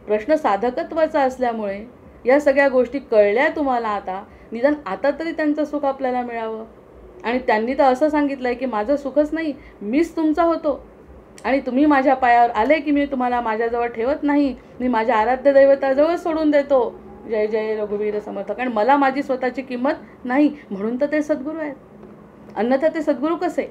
प्रश्न साधकत्वाचा असल्यामुळे या सगळ्या गोष्टी कळल्या तुम्हाला. आता निदान आता तरी त्यांचं सुख आपल्याला मिळावं. आणि त्यांनी तर असं सांगितलं आहे की माझं सुखच नाही, मीच तुमचा होतो, आणि तुम्ही माझ्या पायावर आले की मी तुम्हाला माझ्याजवळ ठेवत नाही, मी माझ्या आराध्य दैवताजवळ सोडून देतो. जय जय रघुवीर समर्थ. कारण मला माझी स्वतःची किंमत नाही, म्हणून तर ते सद्गुरू आहेत. अन्यथा ते सद्गुरू कसे?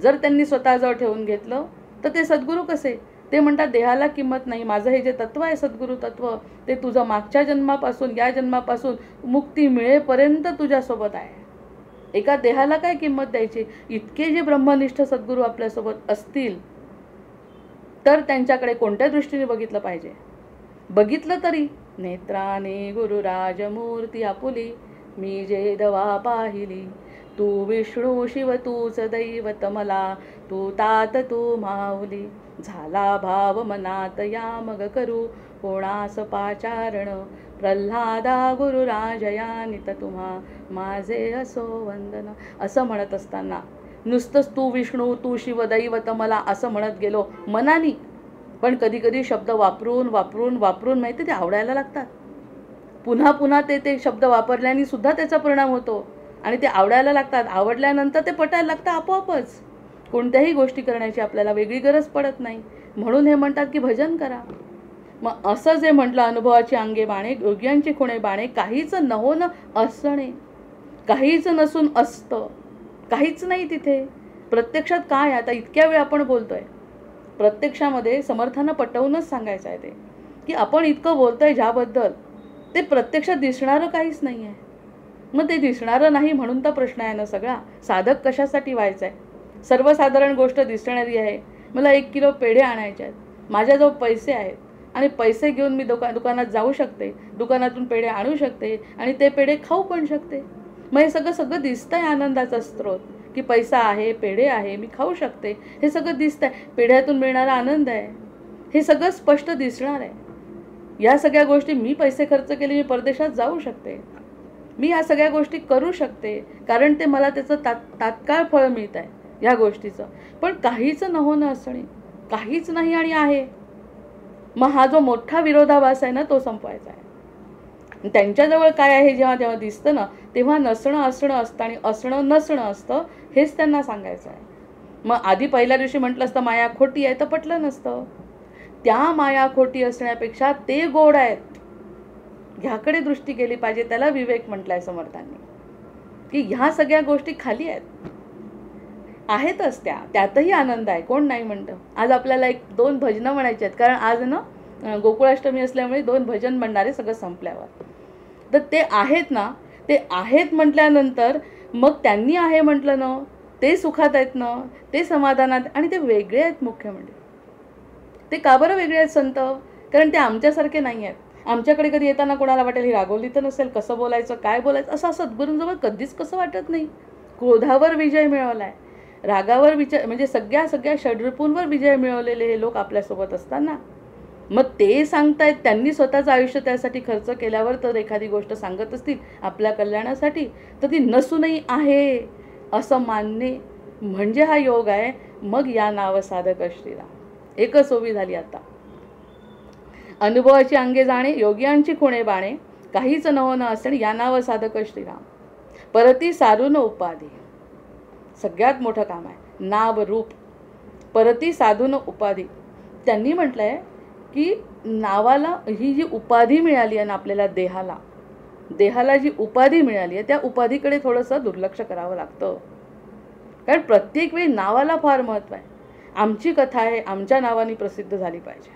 जर त्यांनी स्वतःजवळ ठेवून घेतलं तर ते सद्गुरू कसे? ते म्हणतात देहाला किंमत नाही, माझं हे जे तत्व आहे सद्गुरू तत्व, ते तुझं मागच्या जन्मापासून या जन्मापासून मुक्ती मिळेपर्यंत तुझ्यासोबत आहे. एका देहाला काय किंमत द्यायची? इतके जे ब्रह्मनिष्ठ सद्गुरू आपल्यासोबत असतील तर त्यांच्याकडे कोणत्या दृष्टीने बघितलं पाहिजे? बघितलं तरी नेत्राने गुरुराजमूर्ती आपुली, मी जे दवा पाहिली, तू विष्णू शिव तूच दैवत मला, तू तात तू माऊली, झाला भाव मनात या मग करू कोणास पाचारण, प्रल्हादा गुरुराजया नित तुम्हा माझे असो वंदन. असं म्हणत असताना नुसतंच तू विष्णू तू शिव दैवत मला असं म्हणत गेलो मनानी, पण कधी कधी शब्द वापरून वापरून वापरून माहिती ते आवडायला लागतात. पुन्हा पुन्हा ते शब्द वापरल्याने सुद्धा त्याचा परिणाम होतो आणि ते आवडायला लागतात. आवडल्यानंतर ते पटायला लागतं आपोआपच. कोणत्याही गोष्टी करण्याची आपल्याला वेगळी गरज पडत नाही. म्हणून हे म्हणतात की भजन करा. मग असं जे म्हटलं, अनुभवाची अंगे बाणे, योग्यांची खुणे बाणे, काहीच न होणं असणे. काहीच नसून असतं, काहीच नाही तिथे. प्रत्यक्षात काय? आता इतक्या वेळ आपण बोलतोय, प्रत्यक्षामध्ये समर्थांना पटवूनच सांगायचं आहे ते की आपण इतकं बोलतोय ज्याबद्दल ते प्रत्यक्षात दिसणारं काहीच नाही आहे. मग ते दिसणारं नाही म्हणून तर प्रश्न आहे ना सगळा. साधक कशासाठी व्हायचं आहे? सर्वसाधारण गोष्ट दिसणारी आहे. मला 1 किलो पेढे आणायचे आहेत, माझ्याजवळ पैसे आहेत आणि पैसे घेऊन मी दुकानात जाऊ शकते, दुकानातून पेढे आणू शकते आणि ते पेढे खाऊ पण शकते. मग हे सगळं दिसतंय आनंदाचा स्रोत की पैसा आहे, पेढे आहे, मी खाऊ शकते. हे सगळं दिसतंय. पेढ्यातून मिळणारा आनंद आहे, हे सगळं स्पष्ट दिसणार आहे. या सगळ्या गोष्टी, मी पैसे खर्च केले, मी परदेशात जाऊ शकते, मी या सगळ्या गोष्टी करू शकते कारण ते मला त्याचं तात्काळ फळ मिळत आहे या गोष्टीचं. पण काहीच न होणं असणे, काहीच नाही आणि आहे. मग हा जो मोठा विरोधाभास आहे ना तो संपवायचा आहे. त्यांच्याजवळ काय आहे जेव्हा दिसतं ना तेव्हा नसणं असणं असतं आणि असणं नसणं असतं, हेच त्यांना सांगायचं आहे. मग आधी पहिल्या दिवशी म्हटलं असतं माया खोटी आहे तर पटलं नसतं. त्या माया खोटी असण्यापेक्षा ते गोड आहेत, ह्याकडे दृष्टी केली पाहिजे. त्याला विवेक म्हटलाय समर्थांनी की ह्या सगळ्या गोष्टी खाली आहेतच, त्यातही आनंद आहे, कोण नाही म्हणतं. आज आपल्याला 1-2 भजनं म्हणायची आहेत कारण आज ना गोकुळाष्टमी असल्यामुळे 2 भजन म्हणणारे सगळं संपल्यावर. तर ते आहेत ना, ते आहेत म्हटल्यानंतर मग त्यांनी आहे म्हटलं ना, ते सुखात आहेत ना, ते समाधानात आणि ते वेगळे आहेत. मुख्य म्हणजे ते का बरं वेगळे आहेत संत? कारण ते आमच्यासारखे नाही आहेत. आमच्याकडे कधी येताना कोणाला वाटेल ही रागवली तर नसेल, कसं बोलायचं, काय बोलायचं, असं सद्गुरूंजवळ कधीच कसं वाटत नाही. क्रोधावर विजय मिळवलाय, रागावर विजय, म्हणजे सगळ्या षड्रिपूंवर विजय मिळवलेले हे लोक आपल्यासोबत असताना मग ते सांगतायत. त्यांनी स्वतःचं आयुष्य त्यासाठी खर्च केल्यावर तर एखादी गोष्ट सांगत असतील आपल्या कल्याणासाठी तर ती नसूनही आहे असं मानणे म्हणजे हा योग आहे. मग या नाव साधक श्रीराम. एकच ओवी झाली आता. अनुभवाची अंगे जाणे, योग्यांची खुणे बाणे, काहीच न होणं असणे, या नाव साधक श्रीराम. परती सारून उपाधी, सगळ्यात मोठं काम आहे. नाव रूप परती साधून उपाधी. त्यांनी म्हटलंय की नावाला ही जी उपाधी मिळाली आहे ना आपल्याला, देहाला जी उपाधी मिळाली आहे त्या उपाधीकडे थोडंसं दुर्लक्ष करावं लागतं. कारण प्रत्येक वेळी नावाला फार महत्त्व आहे. आमची कथा आहे, आमच्या नावाने प्रसिद्ध झाली पाहिजे,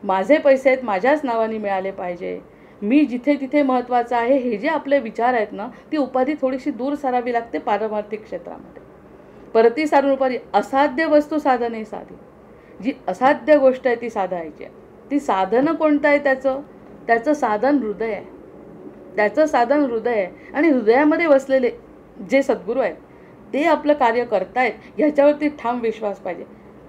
माझे पैसे आहेत माझ्याच नावाने मिळाले पाहिजे, मी जिथे तिथे महत्त्वाचं आहे, हे जे आपले विचार आहेत ना, ती उपाधी थोडीशी दूर सारावी लागते पारमार्थिक क्षेत्रामध्ये. परती सारून उपाधी. असाध्य वस्तू साधने साधी. जी असाध्य गोष्ट आहे ती साधायची आहे. ती साधन कोणतं आहे? त्याचं साधन हृदय आहे. त्याचं साधन हृदय आहे आणि हृदयामध्ये वसलेले जे सद्गुरू आहेत ते आपलं कार्य करतायत ह्याच्यावरती ठाम विश्वास पाहिजे.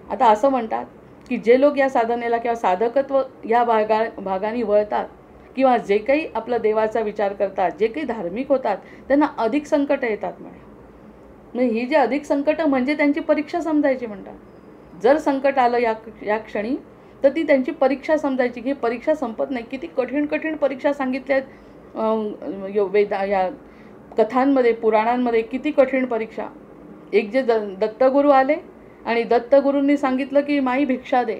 आता असं म्हणतात की जे लोक या साधनेला किंवा साधकत्व या भागाने वळतात किंवा जे काही आपलं देवाचा विचार करतात, जे काही धार्मिक होतात, त्यांना अधिक संकट येतात म्हणे. ही जी अधिक संकट म्हणजे त्यांची परीक्षा समजायची म्हणतात. जर संकट आलं या क्षणी तर ती त्यांची परीक्षा समजायची की परीक्षा संपत नाही. किती कठीण परीक्षा सांगितल्या आहेत या कथांमध्ये, पुराणांमध्ये. किती कठीण परीक्षा. एक जे दत्तगुरू आले आणि दत्तगुरूंनी सांगितलं की माई भिक्षा दे,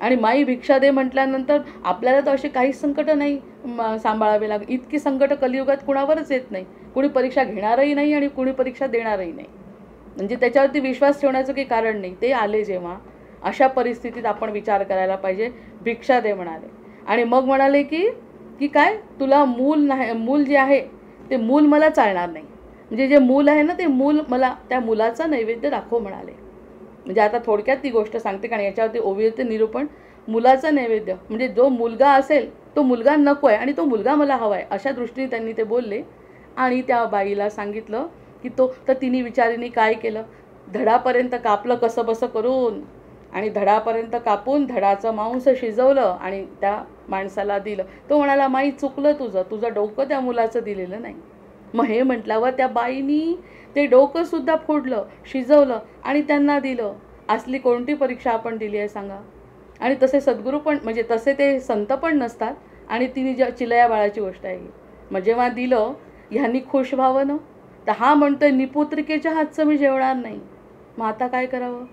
आणि माई भिक्षा दे म्हटल्यानंतर आपल्याला तर असे काहीच संकट नाही सांभाळावे लागेल. इतकी संकट कलियुगात कुणावरच येत नाही. कुणी परीक्षा घेणारही नाही आणि कुणी परीक्षा देणारही नाही. म्हणजे त्याच्यावरती विश्वास ठेवण्याचं काही कारण नाही. ते आले जेव्हा, अशा परिस्थितीत आपण विचार करायला पाहिजे. भिक्षा दे म्हणाले आणि मग म्हणाले की काय, तुला मूल जे आहे ते मूल मला चालणार नाही. म्हणजे जे मूल आहे ना ते मूल मला, त्या मुलाचा नैवेद्य दाखव म्हणाले. म्हणजे आता थोडक्यात ती गोष्ट सांगते कारण याच्यावरती ओवीचे निरूपण. मुलाचा नैवेद्य म्हणजे जो मुलगा असेल तो मुलगा नको आहे आणि तो मुलगा मला हवा आहे, अशा दृष्टीने त्यांनी ते बोलले. आणि त्या बाईला सांगितलं की तर तिने विचारीने काय केलं, धडापर्यंत कापलं कसं बसं करून आणि धडापर्यंत कापून धडाचं मांस शिजवलं आणि त्या माणसाला दिलं. तो म्हणाला माई चुकलं तुझं डोकं त्या मुलाचं दिलेलं नाही. मग हे म्हटल्यावर त्या बाईनी ते डोकंसुद्धा फोडलं, शिजवलं आणि त्यांना दिलं. असली कोणती परीक्षा आपण दिली आहे सांगा. आणि तसे सद्गुरू पण, म्हणजे तसे ते संत पण नसतात आणि तिने चिलया बाळाची गोष्ट आहे. मग जेव्हा दिलं ह्यांनी खुश व्हावं ना, तर हा म्हणतोय निपुत्रिकेच्या हातचं मी जेवणार नाही. मग आता काय करावं?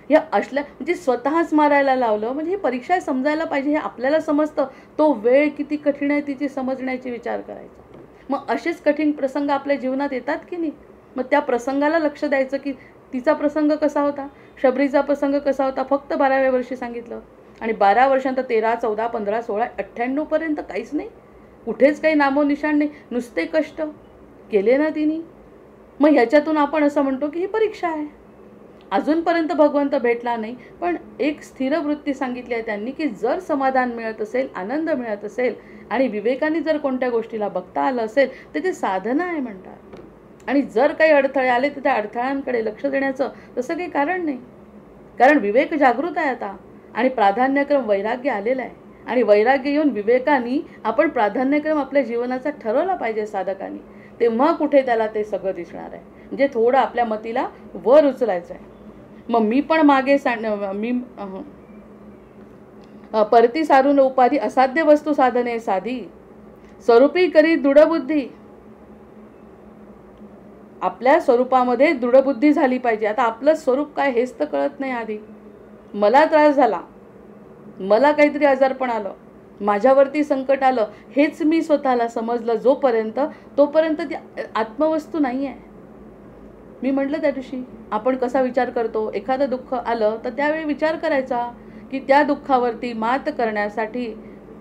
या असल्या म्हणजे स्वतःच मारायला लावलं. म्हणजे ही परीक्षा समजायला पाहिजे. हे आपल्याला समजतं, तो वेळ किती कठीण आहे तिची समजण्याची विचार करायचा. मग असेच कठीण प्रसंग आपल्या जीवनात येतात की नाही, मग त्या प्रसंगाला लक्ष द्यायचं की तिचा प्रसंग कसा होता, शबरीचा प्रसंग कसा होता. फक्त 12व्या वर्षी सांगितलं आणि 12 वर्षांत 13, 14, 15, 16, 98पर्यंत काहीच नाही, कुठेच काही नामोनिशाण नाही, नुसते कष्ट केले ना तिने. मग ह्याच्यातून आपण असं म्हणतो की ही परीक्षा आहे. अजूनपर्यंत भगवंत भेटला नाही, पण एक स्थिर वृत्ती सांगितली आहे त्यांनी की जर समाधान मिळत असेल, आनंद मिळत असेल आणि विवेकाने जर कोणत्या गोष्टीला बघता आलं असेल तर ते साधना आहे म्हणतात. आणि जर काही अडथळे आले तर त्या अडथळ्यांकडे लक्ष देण्याचं तसं काही कारण नाही, कारण विवेक जागृत आहे आता आणि प्राधान्यक्रम वैराग्य आलेला आहे. आणि वैराग्य येऊन विवेकाने आपण प्राधान्यक्रम आपल्या जीवनाचा ठरवला पाहिजे साधकांनी, तेव्हा कुठे त्याला ते सगळं दिसणार आहे. म्हणजे थोडं आपल्या मतीला वर उचलायचं आहे. मग मी पण मागे मी परती सारून उपाधी असाध्य वस्तू साधने साधी स्वरूपी करी दृढबुद्धी. आपल्या स्वरूपामध्ये दृढबुद्धी झाली पाहिजे. आता आपलं स्वरूप काय हेच तर कळत नाही. आधी मला त्रास झाला, मला काहीतरी आजारपण आलं, माझ्यावरती संकट आलं, हेच मी स्वतःला समजलं जोपर्यंत, तोपर्यंत ती आत्मवस्तू नाही आहे. मी म्हटलं त्या दिवशी आपण कसा विचार करतो, एखादं दुःख आलं तर त्यावेळी विचार करायचा की त्या दुःखावरती मात करण्यासाठी,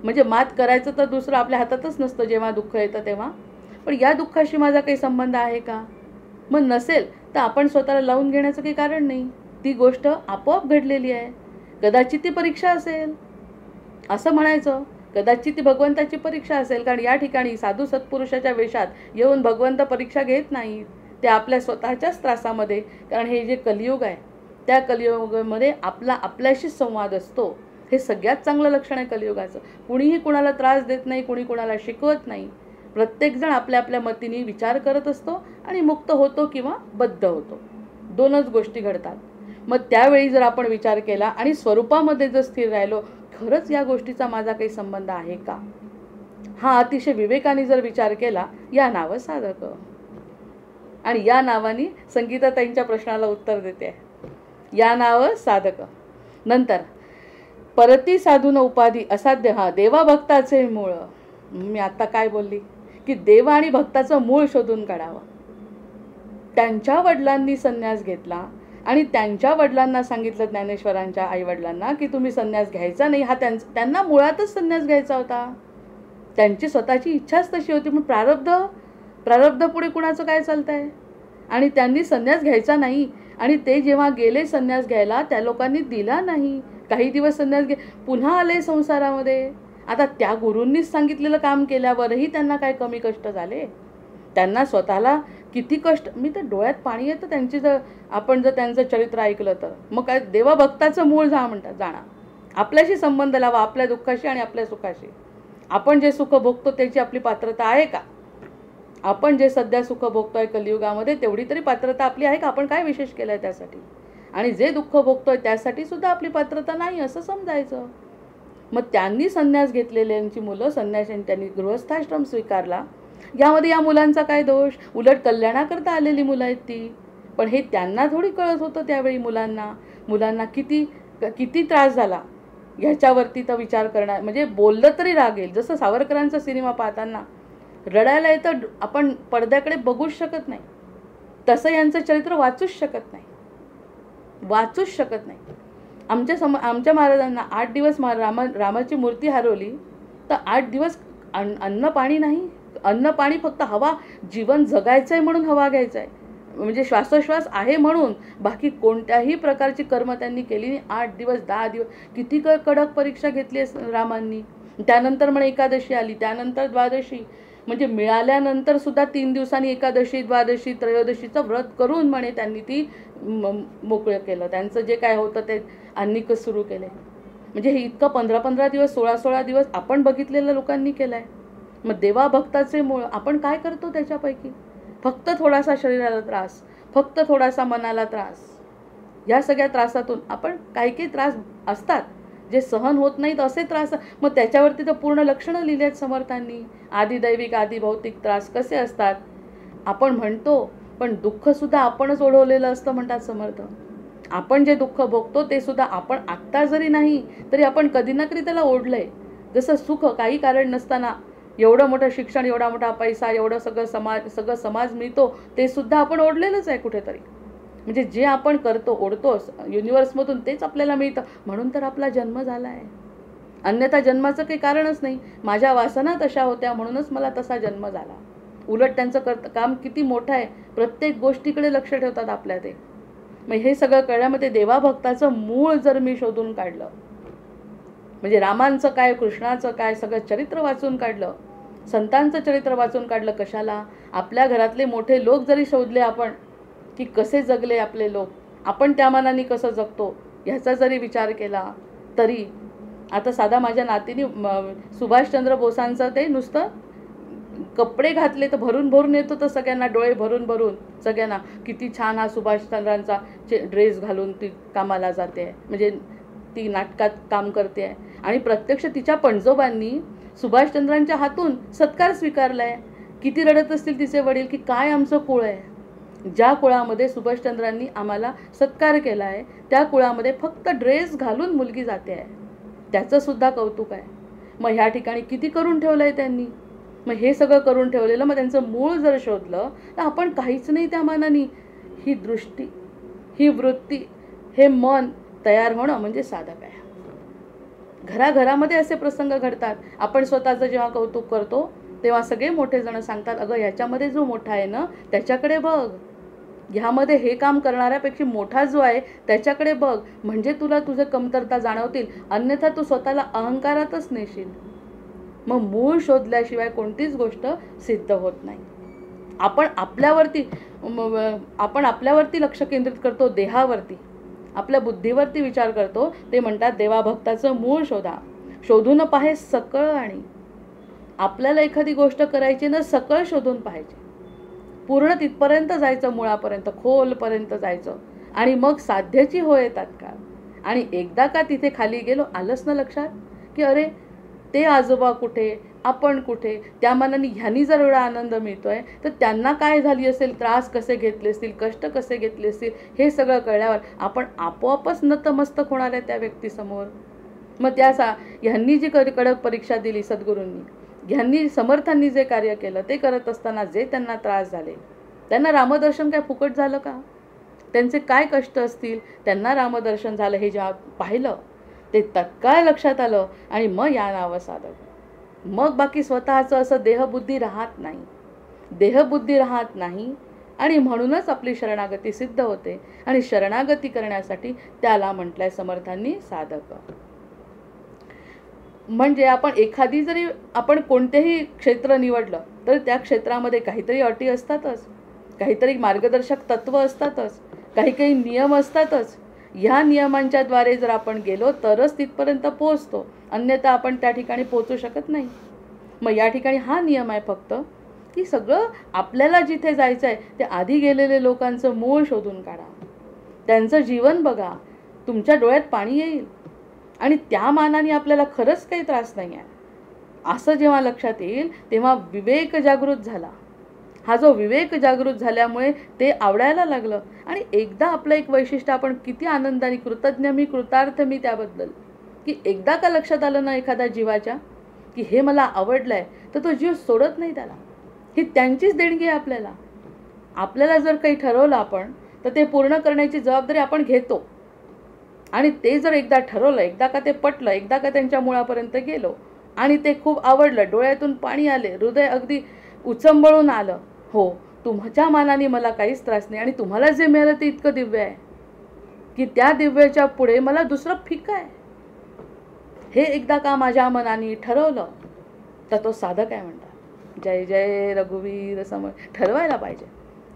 म्हणजे मात करायचं तर दुसरं आपल्या हातातच नसतं जेव्हा दुःख येतं तेव्हा, पण या दुःखाशी माझा काही संबंध आहे का. मग नसेल तर आपण स्वतःला लावून घेण्याचं काही कारण नाही. ती गोष्ट आपोआप घडलेली आहे. कदाचित ती परीक्षा असेल असं म्हणायचं, कदाचित ती भगवंताची परीक्षा असेल. कारण या ठिकाणी साधू सत्पुरुषाच्या वेशात येऊन भगवंत परीक्षा घेत नाहीत, ते आपल्या स्वतःच्याच त्रासामध्ये. कारण हे जे कलियुग आहे त्या कलियुगामध्ये आपल्याशीच संवाद असतो. हे सगळ्यात चांगलं लक्षण आहे कलियुगाचं. कुणीही कुणाला त्रास देत नाही, कुणी कुणाला शिकवत नाही. प्रत्येकजण आपल्या आपल्या मतीने विचार करत असतो आणि मुक्त होतो किंवा बद्ध होतो. दोनच गोष्टी घडतात. मग त्यावेळी जर आपण विचार केला आणि स्वरूपामध्ये जर स्थिर राहिलो, खरंच या गोष्टीचा माझा काही संबंध आहे का, हा अतिशय विवेकाने जर विचार केला, या नावं साधक. आणि या नावाने संगीताताईंच्या प्रश्नाला उत्तर देते, या नावं साधक. नंतर परती साधून उपाधी असाध्य हा देवाभक्ताचे मूळ. मी आता काय बोलली की देव आणि भक्ताचं मूळ शोधून काढावं. त्यांच्या वडिलांनी संन्यास घेतला आणि त्यांच्या वडिलांना सांगितलं, ज्ञानेश्वरांच्या आईवडिलांना, की तुम्ही संन्यास घ्यायचा नाही. हा त्यांना मुळातच संन्यास घ्यायचा होता. त्यांची स्वतःची इच्छाच तशी होती. पण प्रारब्ध पुढे कुणाचं काय चालतं आहे. आणि त्यांनी संन्यास घ्यायचा नाही. आणि ते जेव्हा गेले संन्यास घ्यायला, त्या लोकांनी दिला नाही. काही दिवस संन्यास पुन्हा आले संसारामध्ये. आता त्या गुरूंनीच सांगितलेलं काम केल्यावरही त्यांना काय कमी कष्ट झाले. त्यांना स्वतःला किती कष्ट, मी तर डोळ्यात पाणी येतं त्यांची जर आपण जर त्यांचं चरित्र ऐकलं तर. मग काय देवाभक्ताचं मूळ जा म्हणतात, जाणा. आपल्याशी संबंध लावा, आपल्या दुःखाशी आणि आपल्या सुखाशी. आपण जे सुख भोगतो त्याची आपली पात्रता आहे का. आपण जे सध्या सुख भोगतोय कलियुगामध्ये तेवढी तरी पात्रता आपली आहे का. आपण काय विशेष केलं आहे त्यासाठी. आणि जे दुःख भोगतोय त्यासाठी सुद्धा आपली पात्रता नाही असं समजायचं. मग त्यांनी संन्यास घेतलेल्यांची मुलं, संन्याशांनी त्यांनी गृहस्थाश्रम स्वीकारला. यामध्ये या मुलांचा काय दोष. उलट कल्याणाकरता आलेली मुलं आहेत ती. पण हे त्यांना थोडी कळत होतं त्यावेळी. मुलांना किती त्रास झाला ह्याच्यावरती तर विचार करणार. म्हणजे बोललं तरी राग येईल. जसं सावरकरांचा सिनेमा पाहताना रडायला येतं, आपण पडद्याकडे बघूच शकत नाही, तसं यांचं चरित्र वाचूच शकत नाही. आमच्या महाराजांना 8 दिवस रामाची मूर्ती हरवली तर 8 दिवस अन्न पाणी नाही. अन्न पाणी फक्त हवा, जीवन जगायचं आहे म्हणून हवा घ्यायचं आहे, म्हणजे श्वासोश्वास आहे म्हणून. बाकी कोणत्याही प्रकारची कर्म त्यांनी केली नाही. 8 दिवस 10 दिवस किती कडक परीक्षा घेतली रामांनी. त्यानंतर म्हणे एकादशी आली, त्यानंतर द्वादशी. म्हणजे मिळाल्यानंतर सुद्धा 3 दिवसांनी एकादशी, द्वादशी, त्रयोदशीचं व्रत करून म्हणे त्यांनी ती मोकळं केलं. त्यांचं जे काय होतं ते अन्निक सुरू केले. म्हणजे हे इतकं 15-15 दिवस, 16-16 दिवस आपण बघितलेलं लोकांनी केलं आहे. मग देवाभक्ताचे मूळ आपण काय करतो त्याच्यापैकी. फक्त थोडासा शरीराला त्रास, फक्त थोडासा मनाला त्रास. या सगळ्या त्रासातून आपण काही त्रास असतात जे सहन होत नाहीत असे त्रास, मग त्याच्यावरती तर पूर्ण लक्षणं लिहिली आहेत समर्थांनी. आदिदैविक आदिभौतिक त्रास कसे असतात आपण म्हणतो, पण दुःखसुद्धा आपणच ओढवलेलं असतं म्हणतात समर्थ. आपण जे दुःख भोगतो ते सुद्धा आपण आत्ता जरी नाही तरी आपण कधी ना कधी त्याला ओढलंय. जसं सुख काही कारण नसताना एवढं मोठं शिक्षण, एवढा मोठा पैसा, एवढं सगळं समाज मिळतो, ते सुद्धा आपण ओढलेलंच आहे कुठेतरी. म्हणजे जे आपण करतो ओढतोस युनिवर्समधून तेच आपल्याला मिळतं, म्हणून तर आपला जन्म झाला आहे. अन्यथा जन्माचं काही कारणच नाही. माझ्या वासना तशा होत्या म्हणूनच मला तसा जन्म झाला. उलट त्यांचं काम किती मोठं आहे, प्रत्येक गोष्टीकडे लक्ष ठेवतात आपल्या ते. मग हे सगळं कळल्यामध्ये देवाभक्ताचं मूळ जर मी शोधून काढलं, म्हणजे रामांचं काय, कृष्णाचं काय, सगळं चरित्र वाचून काढलं, संतांचं चरित्र वाचून काढलं. कशाला? आपल्या घरातले मोठे लोक जरी शोधले आपण, की कसे जगले आपले लोक, आपण त्या मानाने कसं जगतो ह्याचा जरी विचार केला तरी. आता साधा माझ्या नातीने सुभाषचंद्र बोसांचं ते नुसतं कपडे घातले तर भरून भरून येत होतं सगळ्यांना, डोळे भरून भरून सगळ्यांना, किती छान हा सुभाषचंद्रांचा ड्रेस घालून ती कामाला जाते, म्हणजे ती नाटकात काम करते आहे. आणि प्रत्यक्ष तिच्या पणजोबांनी सुभाषचंद्रांच्या हातून सत्कार स्वीकारलाय. किती रडत असतील तिचे वडील, की काय आमचं कुळ आहे, ज्या कुळामध्ये सुभाषचंद्रांनी आम्हाला सत्कार केला आहे त्या कुळामध्ये फक्त ड्रेस घालून मुलगी जाते आहे, त्याचं सुद्धा कौतुक आहे. मग ह्या ठिकाणी किती करून ठेवलं आहे त्यांनी. मग हे सगळं करून ठेवलेलं, मग त्यांचं मूळ जर शोधलं तर आपण काहीच नाही त्या मानाने. ही दृष्टी, ही वृत्ती, हे मन तयार होणं म्हणजे साधक आहे. घराघरामध्ये असे प्रसंग घडतात. आपण स्वतःचं जेव्हा कौतुक करतो तेव्हा सगळे मोठे जण सांगतात, अगं ह्याच्यामध्ये जो मोठा आहे ना त्याच्याकडे बघ, ह्यामध्ये हे काम करणाऱ्यापेक्षा मोठा जो आहे त्याच्याकडे बघ, म्हणजे तुला तुझे कमतरता जाणवतील, अन्यथा तू स्वतःला अहंकारातच नेशील. मग मूळ शोधल्याशिवाय कोणतीच गोष्ट सिद्ध होत नाही. आपण आपल्यावरती लक्ष केंद्रित करतो, देहावरती, आपल्या बुद्धीवरती विचार करतो. ते म्हणतात देवाभक्ताचं मूळ शोधा, शोधून पाहे सकळ. आणि आपल्याला एखादी गोष्ट करायची ना, सकळ शोधून पाहायची, पूर्ण तिथपर्यंत जायचं, मुळापर्यंत, खोलपर्यंत जायचं, आणि मग साध्याची होय तात्काळ. आणि एकदा का तिथे खाली गेलो, आलंच ना लक्षात की अरे ते आजोबा कुठे, आपण कुठे, त्या मानाने ह्यांनी जर एवढा आनंद मिळतोय तर त्यांना काय झाली असेल, त्रास कसे घेतले असतील, कष्ट कसे घेतले असतील, हे सगळं कळल्यावर आपण आपोआपच नतमस्तक होणार आहे त्या व्यक्तीसमोर. मग ह्यांनी जी कडक परीक्षा दिली सद्गुरूंनी, ह्यांनी समर्थांनी जे कार्य केलं ते करत असताना जे त्यांना त्रास झाले, त्यांना रामदर्शन काय फुकट झालं का? त्यांचे काय कष्ट असतील, त्यांना रामदर्शन झालं हे जेव्हा पाहिलं ते तत्काळ लक्षात आलं. आणि मग या नावं साधक. मग बाकी स्वतःचं असं देहबुद्धी राहत नाही, देहबुद्धी राहत नाही. आणि म्हणूनच आपली शरणागती सिद्ध होते. आणि शरणागती करण्यासाठी त्याला म्हटलंय समर्थांनी साधक. म्हणजे आपण कोणतेही क्षेत्र निवडलं तर त्या क्षेत्रामध्ये काहीतरी अटी असतातच, काहीतरी मार्गदर्शक तत्व असतातच, काही काही नियम असतातच. ह्या नियमांच्या द्वारे जर आपण गेलो तरच तिथपर्यंत पोहोचतो, अन्यथा आपण त्या ठिकाणी पोहोचू शकत नाही. मग या ठिकाणी हा नियम आहे फक्त, की सगळं आपल्याला जिथे जायचं आहे ते आधी गेलेले लोकांचं मूळ शोधून काढा, त्यांचं जीवन बघा, तुमच्या डोळ्यात पाणी येईल. आणि त्या मानाने आपल्याला खरंच काही त्रास नाही आहे असं जेव्हा लक्षात येईल तेव्हा विवेक जागृत झाला. हा जो विवेक जागृत झाल्यामुळे ते आवडायला लागलं. आणि एकदा आपलं एक वैशिष्ट्य, आपण किती आनंदाने कृतज्ञ मी, कृतार्थ मी त्याबद्दल, की एकदा का लक्षात आलं ना एखाद्या जीवाच्या की हे मला आवडलंय, तर तो जीव सोडत नाही त्याला. ही त्यांचीच देणगी आहे आपल्याला. आपल्याला जर काही ठरवलं आपण तर ते पूर्ण करण्याची जबाबदारी आपण घेतो. आणि ते जर एकदा ठरवलं, एकदा का ते पटलं, एकदा का त्यांच्या मुळापर्यंत गेलो आणि ते खूप आवडलं, डोळ्यातून पाणी आले, हृदय अगदी उचंबळून आलं, हो तुमच्या मानाने मला काहीच त्रास नाही आणि तुम्हाला जे मिळालं ते इतकं दिव्य आहे की त्या दिव्याच्या पुढे मला दुसरं फिक्क आहे, हे एकदा का माझ्या मनाने ठरवलं तर तो साधक आहे म्हणतात. जय जय रघुवीर ठरवायला पाहिजे,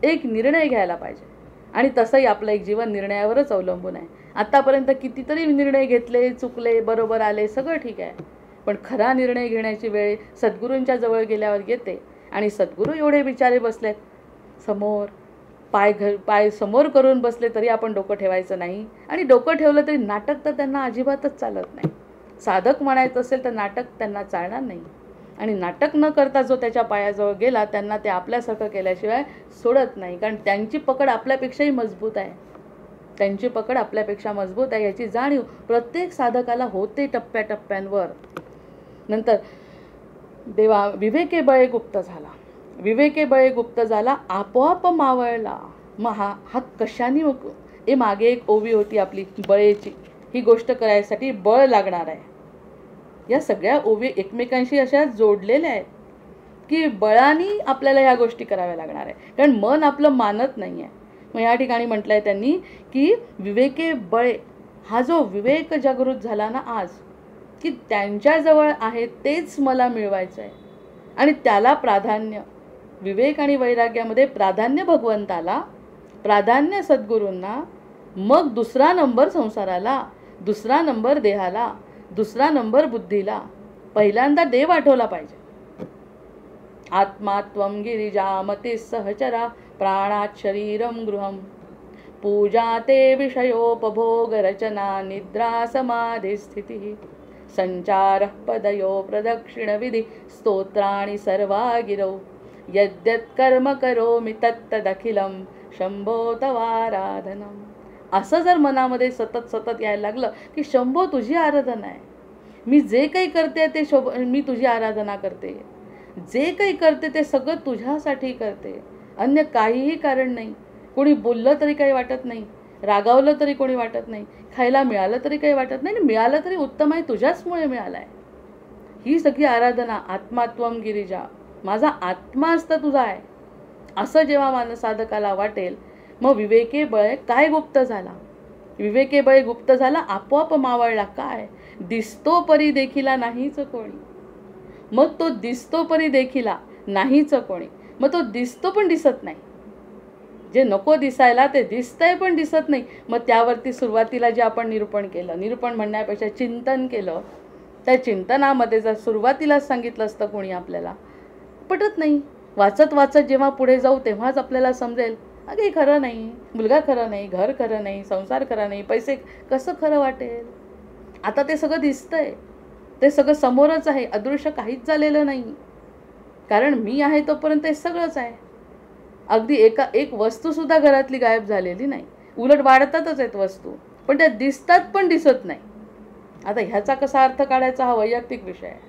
एक निर्णय घ्यायला पाहिजे. आणि तसंही आपलं एक जीवन निर्णयावरच अवलंबून आहे. आत्तापर्यंत कितीतरी निर्णय घेतले, चुकले, बरोबर आले, सगळं ठीक आहे, पण खरा निर्णय घेण्याची वेळ सद्गुरूंच्या जवळ गेल्यावर येते. आणि सद्गुरू एवढे बिचारे बसलेत समोर, पाय समोर करून बसले तरी आपण डोकं ठेवायचं नाही. आणि डोकं ठेवलं तरी नाटक तर त्यांना अजिबातच चालत नाही. साधक म्हणायचं असेल तर नाटक त्यांना चालणार नाही. आणि नाटक न करता जो त्याच्या पायाजवळ गेला त्यांना ते आपल्यासारखं केल्याशिवाय सोडत नाही. कारण त्यांची पकड आपल्यापेक्षाही मजबूत आहे. त्यांची पकड आपल्यापेक्षा मजबूत आहे याची जाणीव प्रत्येक साधकाला होते टप्प्याटप्प्यांवर. नंतर देवा विवेके बळे गुप्त झाला. विवेके बळे गुप्त झाला आपोआप मावळला. मग हा कशाने हे मागे एक ओवी होती आपली बळेची. ही गोष्ट करायसाठी बळ लागणार आहे. या सगळ्या ओवी एकमेकांशी अशा जोडलेल्या आहेत की बळाने आपल्याला ह्या गोष्टी कराव्या लागणार आहे. कारण मन आपलं मानत नाही आहे. मग या ठिकाणी म्हटलं आहे त्यांनी की विवेके बळे, हा जो विवेक जागृत झाला ना आज, की त्यांच्याजवळ आहे तेच मला मिळवायचं आहे आणि त्याला प्राधान्य, विवेक आणि वैराग्यामध्ये प्राधान्य भगवंताला, प्राधान्य सद्गुरूंना, मग दुसरा नंबर संसाराला, दुसरा नंबर देहाला, दुसरा नंबर बुद्धीला. पहिल्यांदा देव आठवला पाहिजे. आत्मा त्वं गिरिजामती सहचरा प्राणात शरीरम गृहम पूजा ते विषयोपभोग रचना निद्रा समाधी स्थिती संचार पदयो प्रदक्षिण विधी स्तोत्राणि सर्वा गिरौ यद्यत् कर्म करोमि तत्तदखिलं शंभो तवाराधनम. असं जर मनामध्ये सतत सतत यायला लागलं की शंभो तुझी आराधना आहे, मी जे काही करते ते मी तुझी आराधना करते, जे काही करते ते सगळं तुझ्यासाठी करते, अन्य काहीही कारण नाही. कोणी बोललं तरी काही वाटत नाही, रागावलं तरी कोणी वाटत नाही, खायला मिळालं तरी काही वाटत नाही, मिळालं तरी उत्तम आहे, तुझ्याचमुळे मिळालं आहे. ही सगळी आराधना आत्मात्वम गिरिजा, माझा आत्मा असतं तुझा आहे, असं जेव्हा मानसाधकाला वाटेल मग विवेके बळे काय गुप्त झाला. विवेके बळे गुप्त झाला आपोआप मावळला. काय दिसतो परी देखिला नाहीच कोणी. मग तो दिसतो परी देखिला नाहीच कोणी. मग तो दिसतो पण दिसत नाही. जे नको दिसायला ते दिसतंय पण दिसत नाही. मग त्यावरती सुरुवातीला जे आपण निरूपण केलं, निरूपण म्हणण्यापेक्षा चिंतन केलं, त्या चिंतनामध्ये जर सुरुवातीलाच सांगितलं असतं कोणी आपल्याला, पटत नाही. वाचत वाचत जेव्हा पुढे जाऊ तेव्हाच आपल्याला समजेल अगे खरं नाही, मुलगा खरं नाही, घर खरं नाही, संसार खरं नाही, पैसे कसं खरं वाटेल. आता ते सगळं दिसतंय, ते सगळं समोरच आहे, अदृश्य काहीच झालेलं नाही. कारण मी आहे तोपर्यंत हे सगळंच आहे. अगदी एक वस्तूसुद्धा घरातली गायब झालेली नाही, उलट वाढतातच आहेत वस्तू, पण त्या दिसतात पण दिसत नाही. आता ह्याचा कसा अर्थ काढायचा हा वैयक्तिक विषय आहे.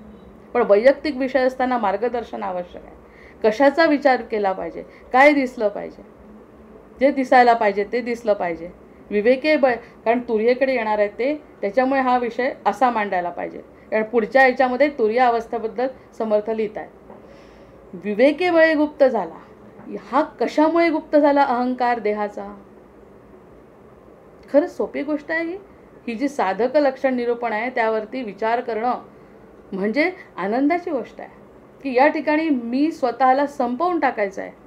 पण वैयक्तिक विषय असताना मार्गदर्शन आवश्यक आहे. कशाचा विचार केला पाहिजे, काय दिसलं पाहिजे, जे दिसायला पाहिजे ते दिसलं पाहिजे. विवेके बळ, कारण तुर्येकडे येणार आहे ते, त्याच्यामुळे हा विषय असा मांडायला पाहिजे. कारण पुढच्या याच्यामध्ये तुर्य अवस्थेबद्दल समर्थ लिहित आहे. विवेके बळे गुप्त झाला. हा कशामुळे गुप्त झाला अहंकार देहाचा. खरंच सोपी गोष्ट आहे ही जी साधक लक्षण निरूपण आहे त्यावरती विचार करणं म्हणजे आनंदाची गोष्ट आहे की या ठिकाणी मी स्वतःला संपवून टाकायचं आहे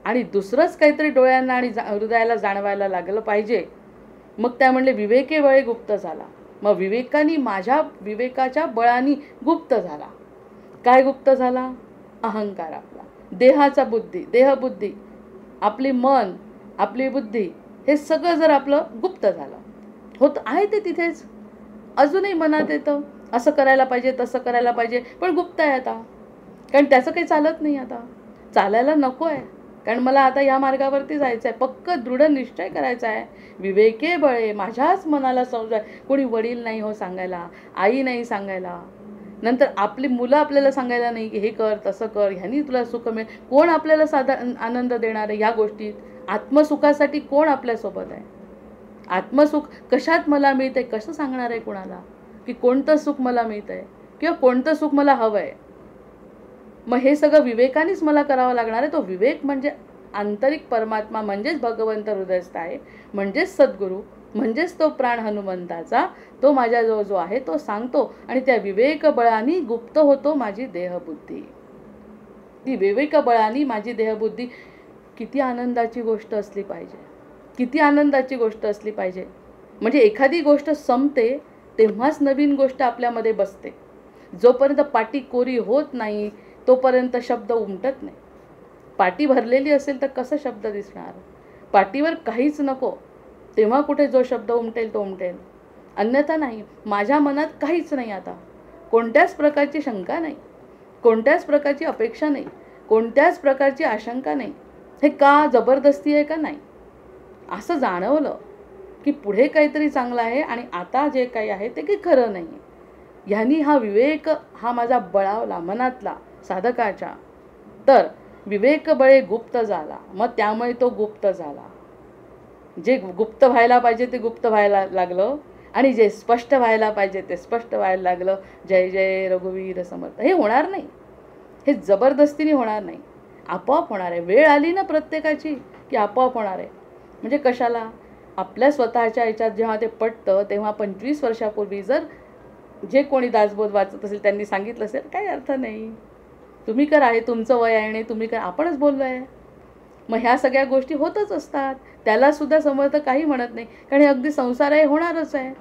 आणि दुसरंच काहीतरी डोळ्यांना आणि हृदयाला जाणवायला लागलं पाहिजे. मग त्या म्हणले विवेके बळे गुप्त झाला. मग विवेकानी माझ्या विवेकाच्या बळाने गुप्त झाला. काय गुप्त झाला. अहंकार आपला, देहाचा बुद्धी, देहबुद्धी, आपली मन, आपली बुद्धी, हे सगळं जर आपलं गुप्त झालं होत आहे ते तिथेच अजूनही मनात येतं असं करायला पाहिजे तसं करायला पाहिजे, पण गुप्त आहे आता. कारण त्याचं काही चालत नाही, आता चालायला नको आहे. कारण मला आता या मार्गावरती जायचं आहे, पक्क दृढ निश्चय करायचा आहे. विवेके बळे, माझ्याच मनाला समजाय. कोणी वडील नाही हो सांगायला, आई नाही सांगायला, नंतर आपली मुलं आपल्याला सांगायला नाही की हे कर तसं कर, ह्यानी तुला सुख मिळेल. कोण आपल्याला आनंद देणार आहे या गोष्टीत. आत्मसुखासाठी कोण आपल्यासोबत आहे. आत्मसुख कशात मला मिळतंय, कसं सांगणार आहे कोणाला की कोणतं सुख मला मिळतंय किंवा कोणतं सुख मला हवं आहे. मग हे सगळं विवेकानेच मला करावं लागणार आहे. तो विवेक म्हणजे आंतरिक परमात्मा, म्हणजेच भगवंत हृदयस्थ आहे, म्हणजेच सद्गुरू, म्हणजेच तो प्राण हनुमंताचा, तो माझ्याजवळ जो आहे तो सांगतो. आणि त्या विवेक बळाने गुप्त होतो माझी देहबुद्धी. ती विवेक बळाने माझी देहबुद्धी. किती आनंदाची गोष्ट असली पाहिजे, किती आनंदाची गोष्ट असली पाहिजे. म्हणजे एखादी गोष्ट संपते तेव्हाच नवीन गोष्ट आपल्यामध्ये बसते. जोपर्यंत पाटी कोरी होत नाही तोपर्यंत शब्द उमटत नाही. पाटी भरलेली असेल तर कसं शब्द दिसणार. पाटीवर काहीच नको तेव्हा कुठे जो शब्द उमटेल तो उमटेल. अन्यथा नाही. माझ्या मनात काहीच नाही आता, कोणत्याच प्रकारची शंका नाही, कोणत्याच प्रकारची अपेक्षा नाही, कोणत्याच प्रकारची आशंका नाही. हे का जबरदस्ती आहे का नाही, असं जाणवलं की पुढे काहीतरी चांगलं आहे आणि आता जे काही आहे ते काही खरं नाही. ह्यांनी हा विवेक हा माझा बळावला मनातला साधकाच्या. तर विवेक बळे गुप्त झाला, मग त्यामुळे तो गुप्त झाला. जे गुप्त व्हायला पाहिजे ते गुप्त व्हायला लागलं आणि जे स्पष्ट व्हायला पाहिजे ते स्पष्ट व्हायला लागलं. जय जय रघुवीर समर्थ. हे होणार नाही, हे जबरदस्तीने होणार नाही, आपोआप होणार आहे. वेळ आली ना प्रत्येकाची की आपोआप होणार आहे. म्हणजे कशाला, आपल्या स्वतःच्या ह्याच्यात जेव्हा ते पटतं तेव्हा 25 वर्षापूर्वी जर जे कोणी दासबोध वाचत असेल त्यांनी सांगितलं असेल काही अर्थ नाही, तुम्ही करा, हे तुमचं वय आहे आणि तुम्ही करा, आपणच बोललो आहे. मग ह्या सगळ्या गोष्टी होतच असतात, त्यालासुद्धा समर्थ काही म्हणत नाही, कारण हे अगदी संसार आहे, होणारच आहे.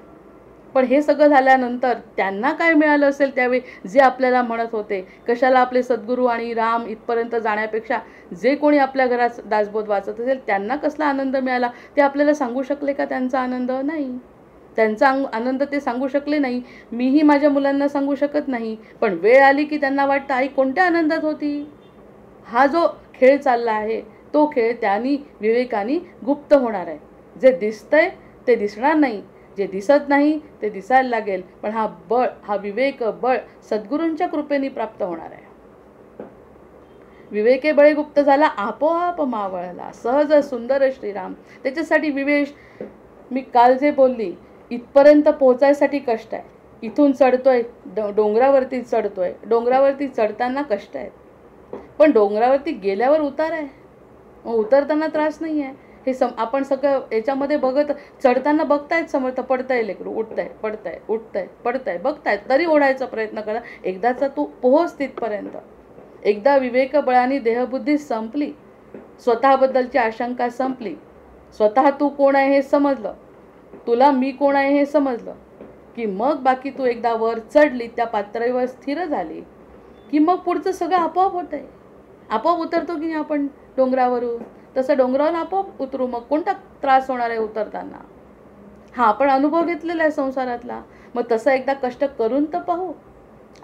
पण हे सगळं झाल्यानंतर त्यांना काय मिळालं असेल त्यावेळी जे आपल्याला म्हणत होते, कशाला आपले सद्गुरू आणि राम इथपर्यंत जाण्यापेक्षा जे कोणी आपल्या घरात दासबोध वाचत असेल त्यांना कसला आनंद मिळाला ते आपल्याला सांगू शकले का? त्यांचा आनंद नाही, त्यांचा आनंद ते सांगू शकले नाही. मीही माझ्या मुलांना सांगू शकत नाही. पण वेळ आली की त्यांना वाटतं आई कोणत्या आनंदात होती. हा जो खेळ चालला आहे तो खेळ त्यांनी विवेकाने गुप्त होणार आहे. जे दिसतंय ते दिसणार नाही, जे दिसत नाही ते दिसायला लागेल. पण हा बळ, हा विवेक बळ सद्गुरूंच्या कृपेने प्राप्त होणार आहे. विवेके बळे गुप्त झाला, आपोआप मावळला सहज सुंदर श्रीराम. त्याच्यासाठी विवेश, मी काल जे बोलली, इथपर्यंत पोहोचायसाठी कष्ट आहे. इथून चढतोय, डोंगरावरती चढतोय, डोंगरावरती चढताना कष्ट आहेत, पण डोंगरावरती गेल्यावर उतार आहे, उतरताना त्रास नाही आहे. हे आपण सगळं याच्यामध्ये बघत चढताना बघतायत समर्थ, पडताय लेकरू, उठताय पडताय, उठताय पडताय, बघतायत तरी ओढायचा प्रयत्न करा. एकदाचा तू पोहोच तिथपर्यंत. एकदा विवेक बळाने देहबुद्धी संपली, स्वतःबद्दलची आशंका संपली, स्वतः तू कोण आहे हे समजलं, तुला मी कोण आहे हे समजलं की मग बाकी तू एकदा वर चढली, त्या पातळीवर स्थिर झाली की मग पुढचं सगळं आपोआप होतंय. आपोआप उतरतो की नाही आपण डोंगरावरून, तसं डोंगरावरून आपोआप उतरू. मग कोणता त्रास होणार आहे उतरताना? हा आपण अनुभव घेतलेला आहे संसारातला. मग तसं एकदा कष्ट करून तर पाहू,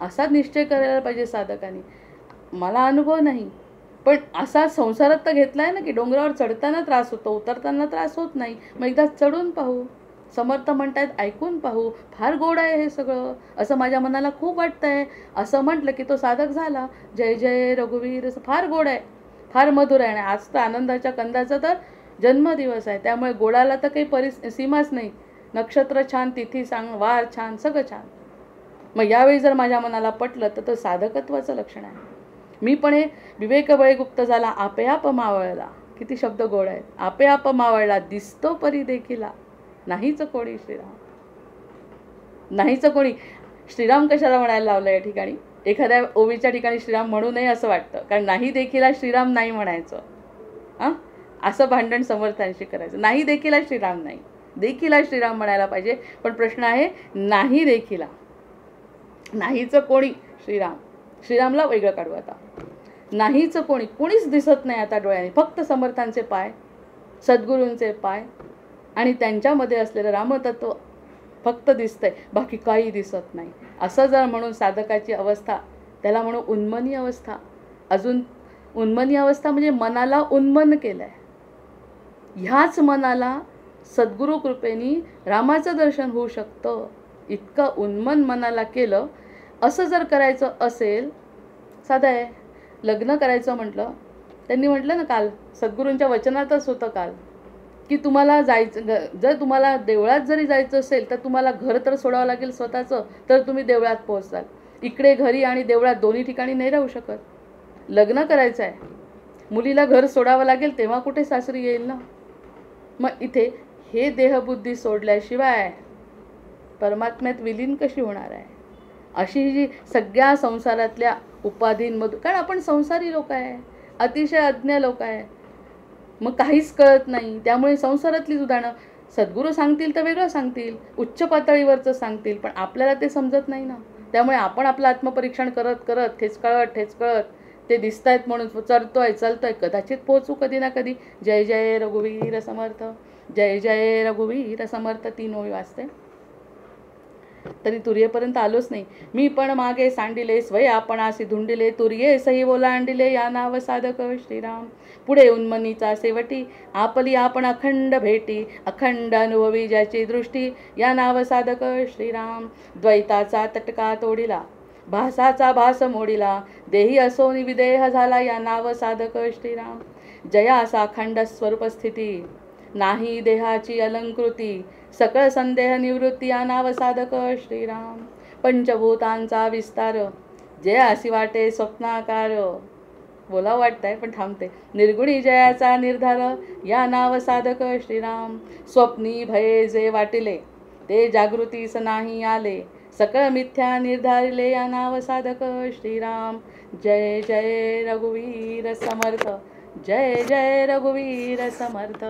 असा निश्चय करायला पाहिजे साधकांनी. मला अनुभव नाही, पण असा संसारात तर घेतला आहे ना की डोंगरावर चढताना त्रास होतो, उतरताना त्रास होत नाही. मग एकदा चढून पाहू. समर्थ म्हणतायत ऐकून पाहू, फार गोड आहे हे सगळं, असं माझ्या मनाला खूप वाटतं आहे. असं म्हटलं की तो साधक झाला. जय जय रघुवीर, फार गोड आहे, फार मधुर आहे. आणि आज तर आनंदाच्या कंदाचा तर जन्मदिवस आहे, त्यामुळे गोडाला तर काही सीमाच नाही. नक्षत्र छान, तिथी सांग, वार छान, सगळं छान. मग यावेळी जर माझ्या मनाला पटलं तर तो साधकत्वाचं लक्षण आहे. मी पण हे विवेक बळे गुप्त झाला, आपेआप मावळला. किती शब्द गोड आहेत. आपेआप मावळला, दिसतो परी देखिला, नाहीच कोणी श्रीराम. नाहीच कोणी श्रीराम कशाला म्हणायला लावलं या ठिकाणी? एखाद्या ओवीच्या ठिकाणी श्रीराम म्हणू नये असं वाटतं, कारण नाही देखीला श्रीराम नाही म्हणायचं. हां, असं भांडण समर्थांशी करायचं. नाही देखीला श्रीराम नाही, देखीला श्रीराम म्हणायला पाहिजे. पण प्रश्न आहे नाही देखीला, नाहीच कोणी श्रीराम. श्रीरामला वेगळं काढू आता. नाहीच कोणी, कोणीच दिसत नाही आता डोळ्याने, फक्त समर्थांचे पाय, सद्गुरूंचे पाय आणि त्यांच्यामध्ये असलेलं रामतत्व फक्त दिसतंय, बाकी काही दिसत नाही. असं जर म्हणून साधकाची अवस्था, त्याला म्हणू उन्मनी अवस्था. अजून उन्मनी अवस्था म्हणजे मनाला उन्मन केलं आहे. ह्याच मनाला सद्गुरू कृपेने रामाचं दर्शन होऊ शकतं. इतकं उन्मन मनाला केलं. असं जर करायचं असेल, साधं आहे. लग्न करायचं म्हटलं, त्यांनी म्हटलं ना काल, सद्गुरूंच्या वचनातच होतं काल, की तुम्हाला जायचं, जर तुम्हाला देवळात जरी जायचं असेल तर तुम्हाला घर तर सोडावं लागेल स्वतःचं, तर तुम्ही देवळात पोहोचाल. इकडे घरी आणि देवळात दोन्ही ठिकाणी नाही राहू शकत. लग्न करायचं आहे, मुलीला घर सोडावं लागेल, तेव्हा कुठे सासरी येईल ना. मग इथे हे देहबुद्धी सोडल्याशिवाय परमात्म्यात विलीन कशी होणार आहे? अशी जी सगळ्या संसारातल्या उपाधींमधून, कारण आपण संसारी लोक आहे, अतिशय अज्ञ लोक आहे, मग काहीच कळत नाही. त्यामुळे संसारातली उदाहरणं सद्गुरू सांगतील तर वेगळं सांगतील, उच्च पातळीवरचं सांगतील, पण आपल्याला ते समजत नाही ना. त्यामुळे आपण आपलं आत्मपरीक्षण करत करत ठेचकळत ते दिसत आहेत म्हणून चढतोय चालतोय, कदाचित पोहोचू कधी ना कधी. जय जय रघुवीर समर्थ, जय जय रघुवीर समर्थ. 3 ओळी वाचते. तरी तुर्येपर्यंत आलोच नाही. मी पण मागे सांडिले स्वय आपणासी धुंडिले, तुर्ये सही ओलांडिले या नाव साधक श्रीराम. पुढे उन्मनीचा सेवटी आपली आपण अखंड भेटी, अखंड अनुभवी ज्याची दृष्टी या नाव साधक श्रीराम. द्वैताचा तटका तोडिला, भासाचा भास मोडिला, देही असोनी विदेह झाला या नाव साधक श्रीराम. जयासा अखंड स्वरूप स्थिती, नाही देहाची अलंकृती, सकळ संदेह निवृत्ती या नाव साधक श्रीराम. पंचभूतांचा विस्तार, जे असी वाटे स्वप्नाकार. बोला वाटतंय पण थांबते. निर्गुणी जयाचा निर्धार या नाव साधक श्रीराम. स्वप्नी भये जे वाटिले, ते जागृतीस नाही आले, सकळ मिथ्या निर्धारिले या नाव साधक श्रीराम. जय जय रघुवीर समर्थ, जय जय रघुवीर समर्थ.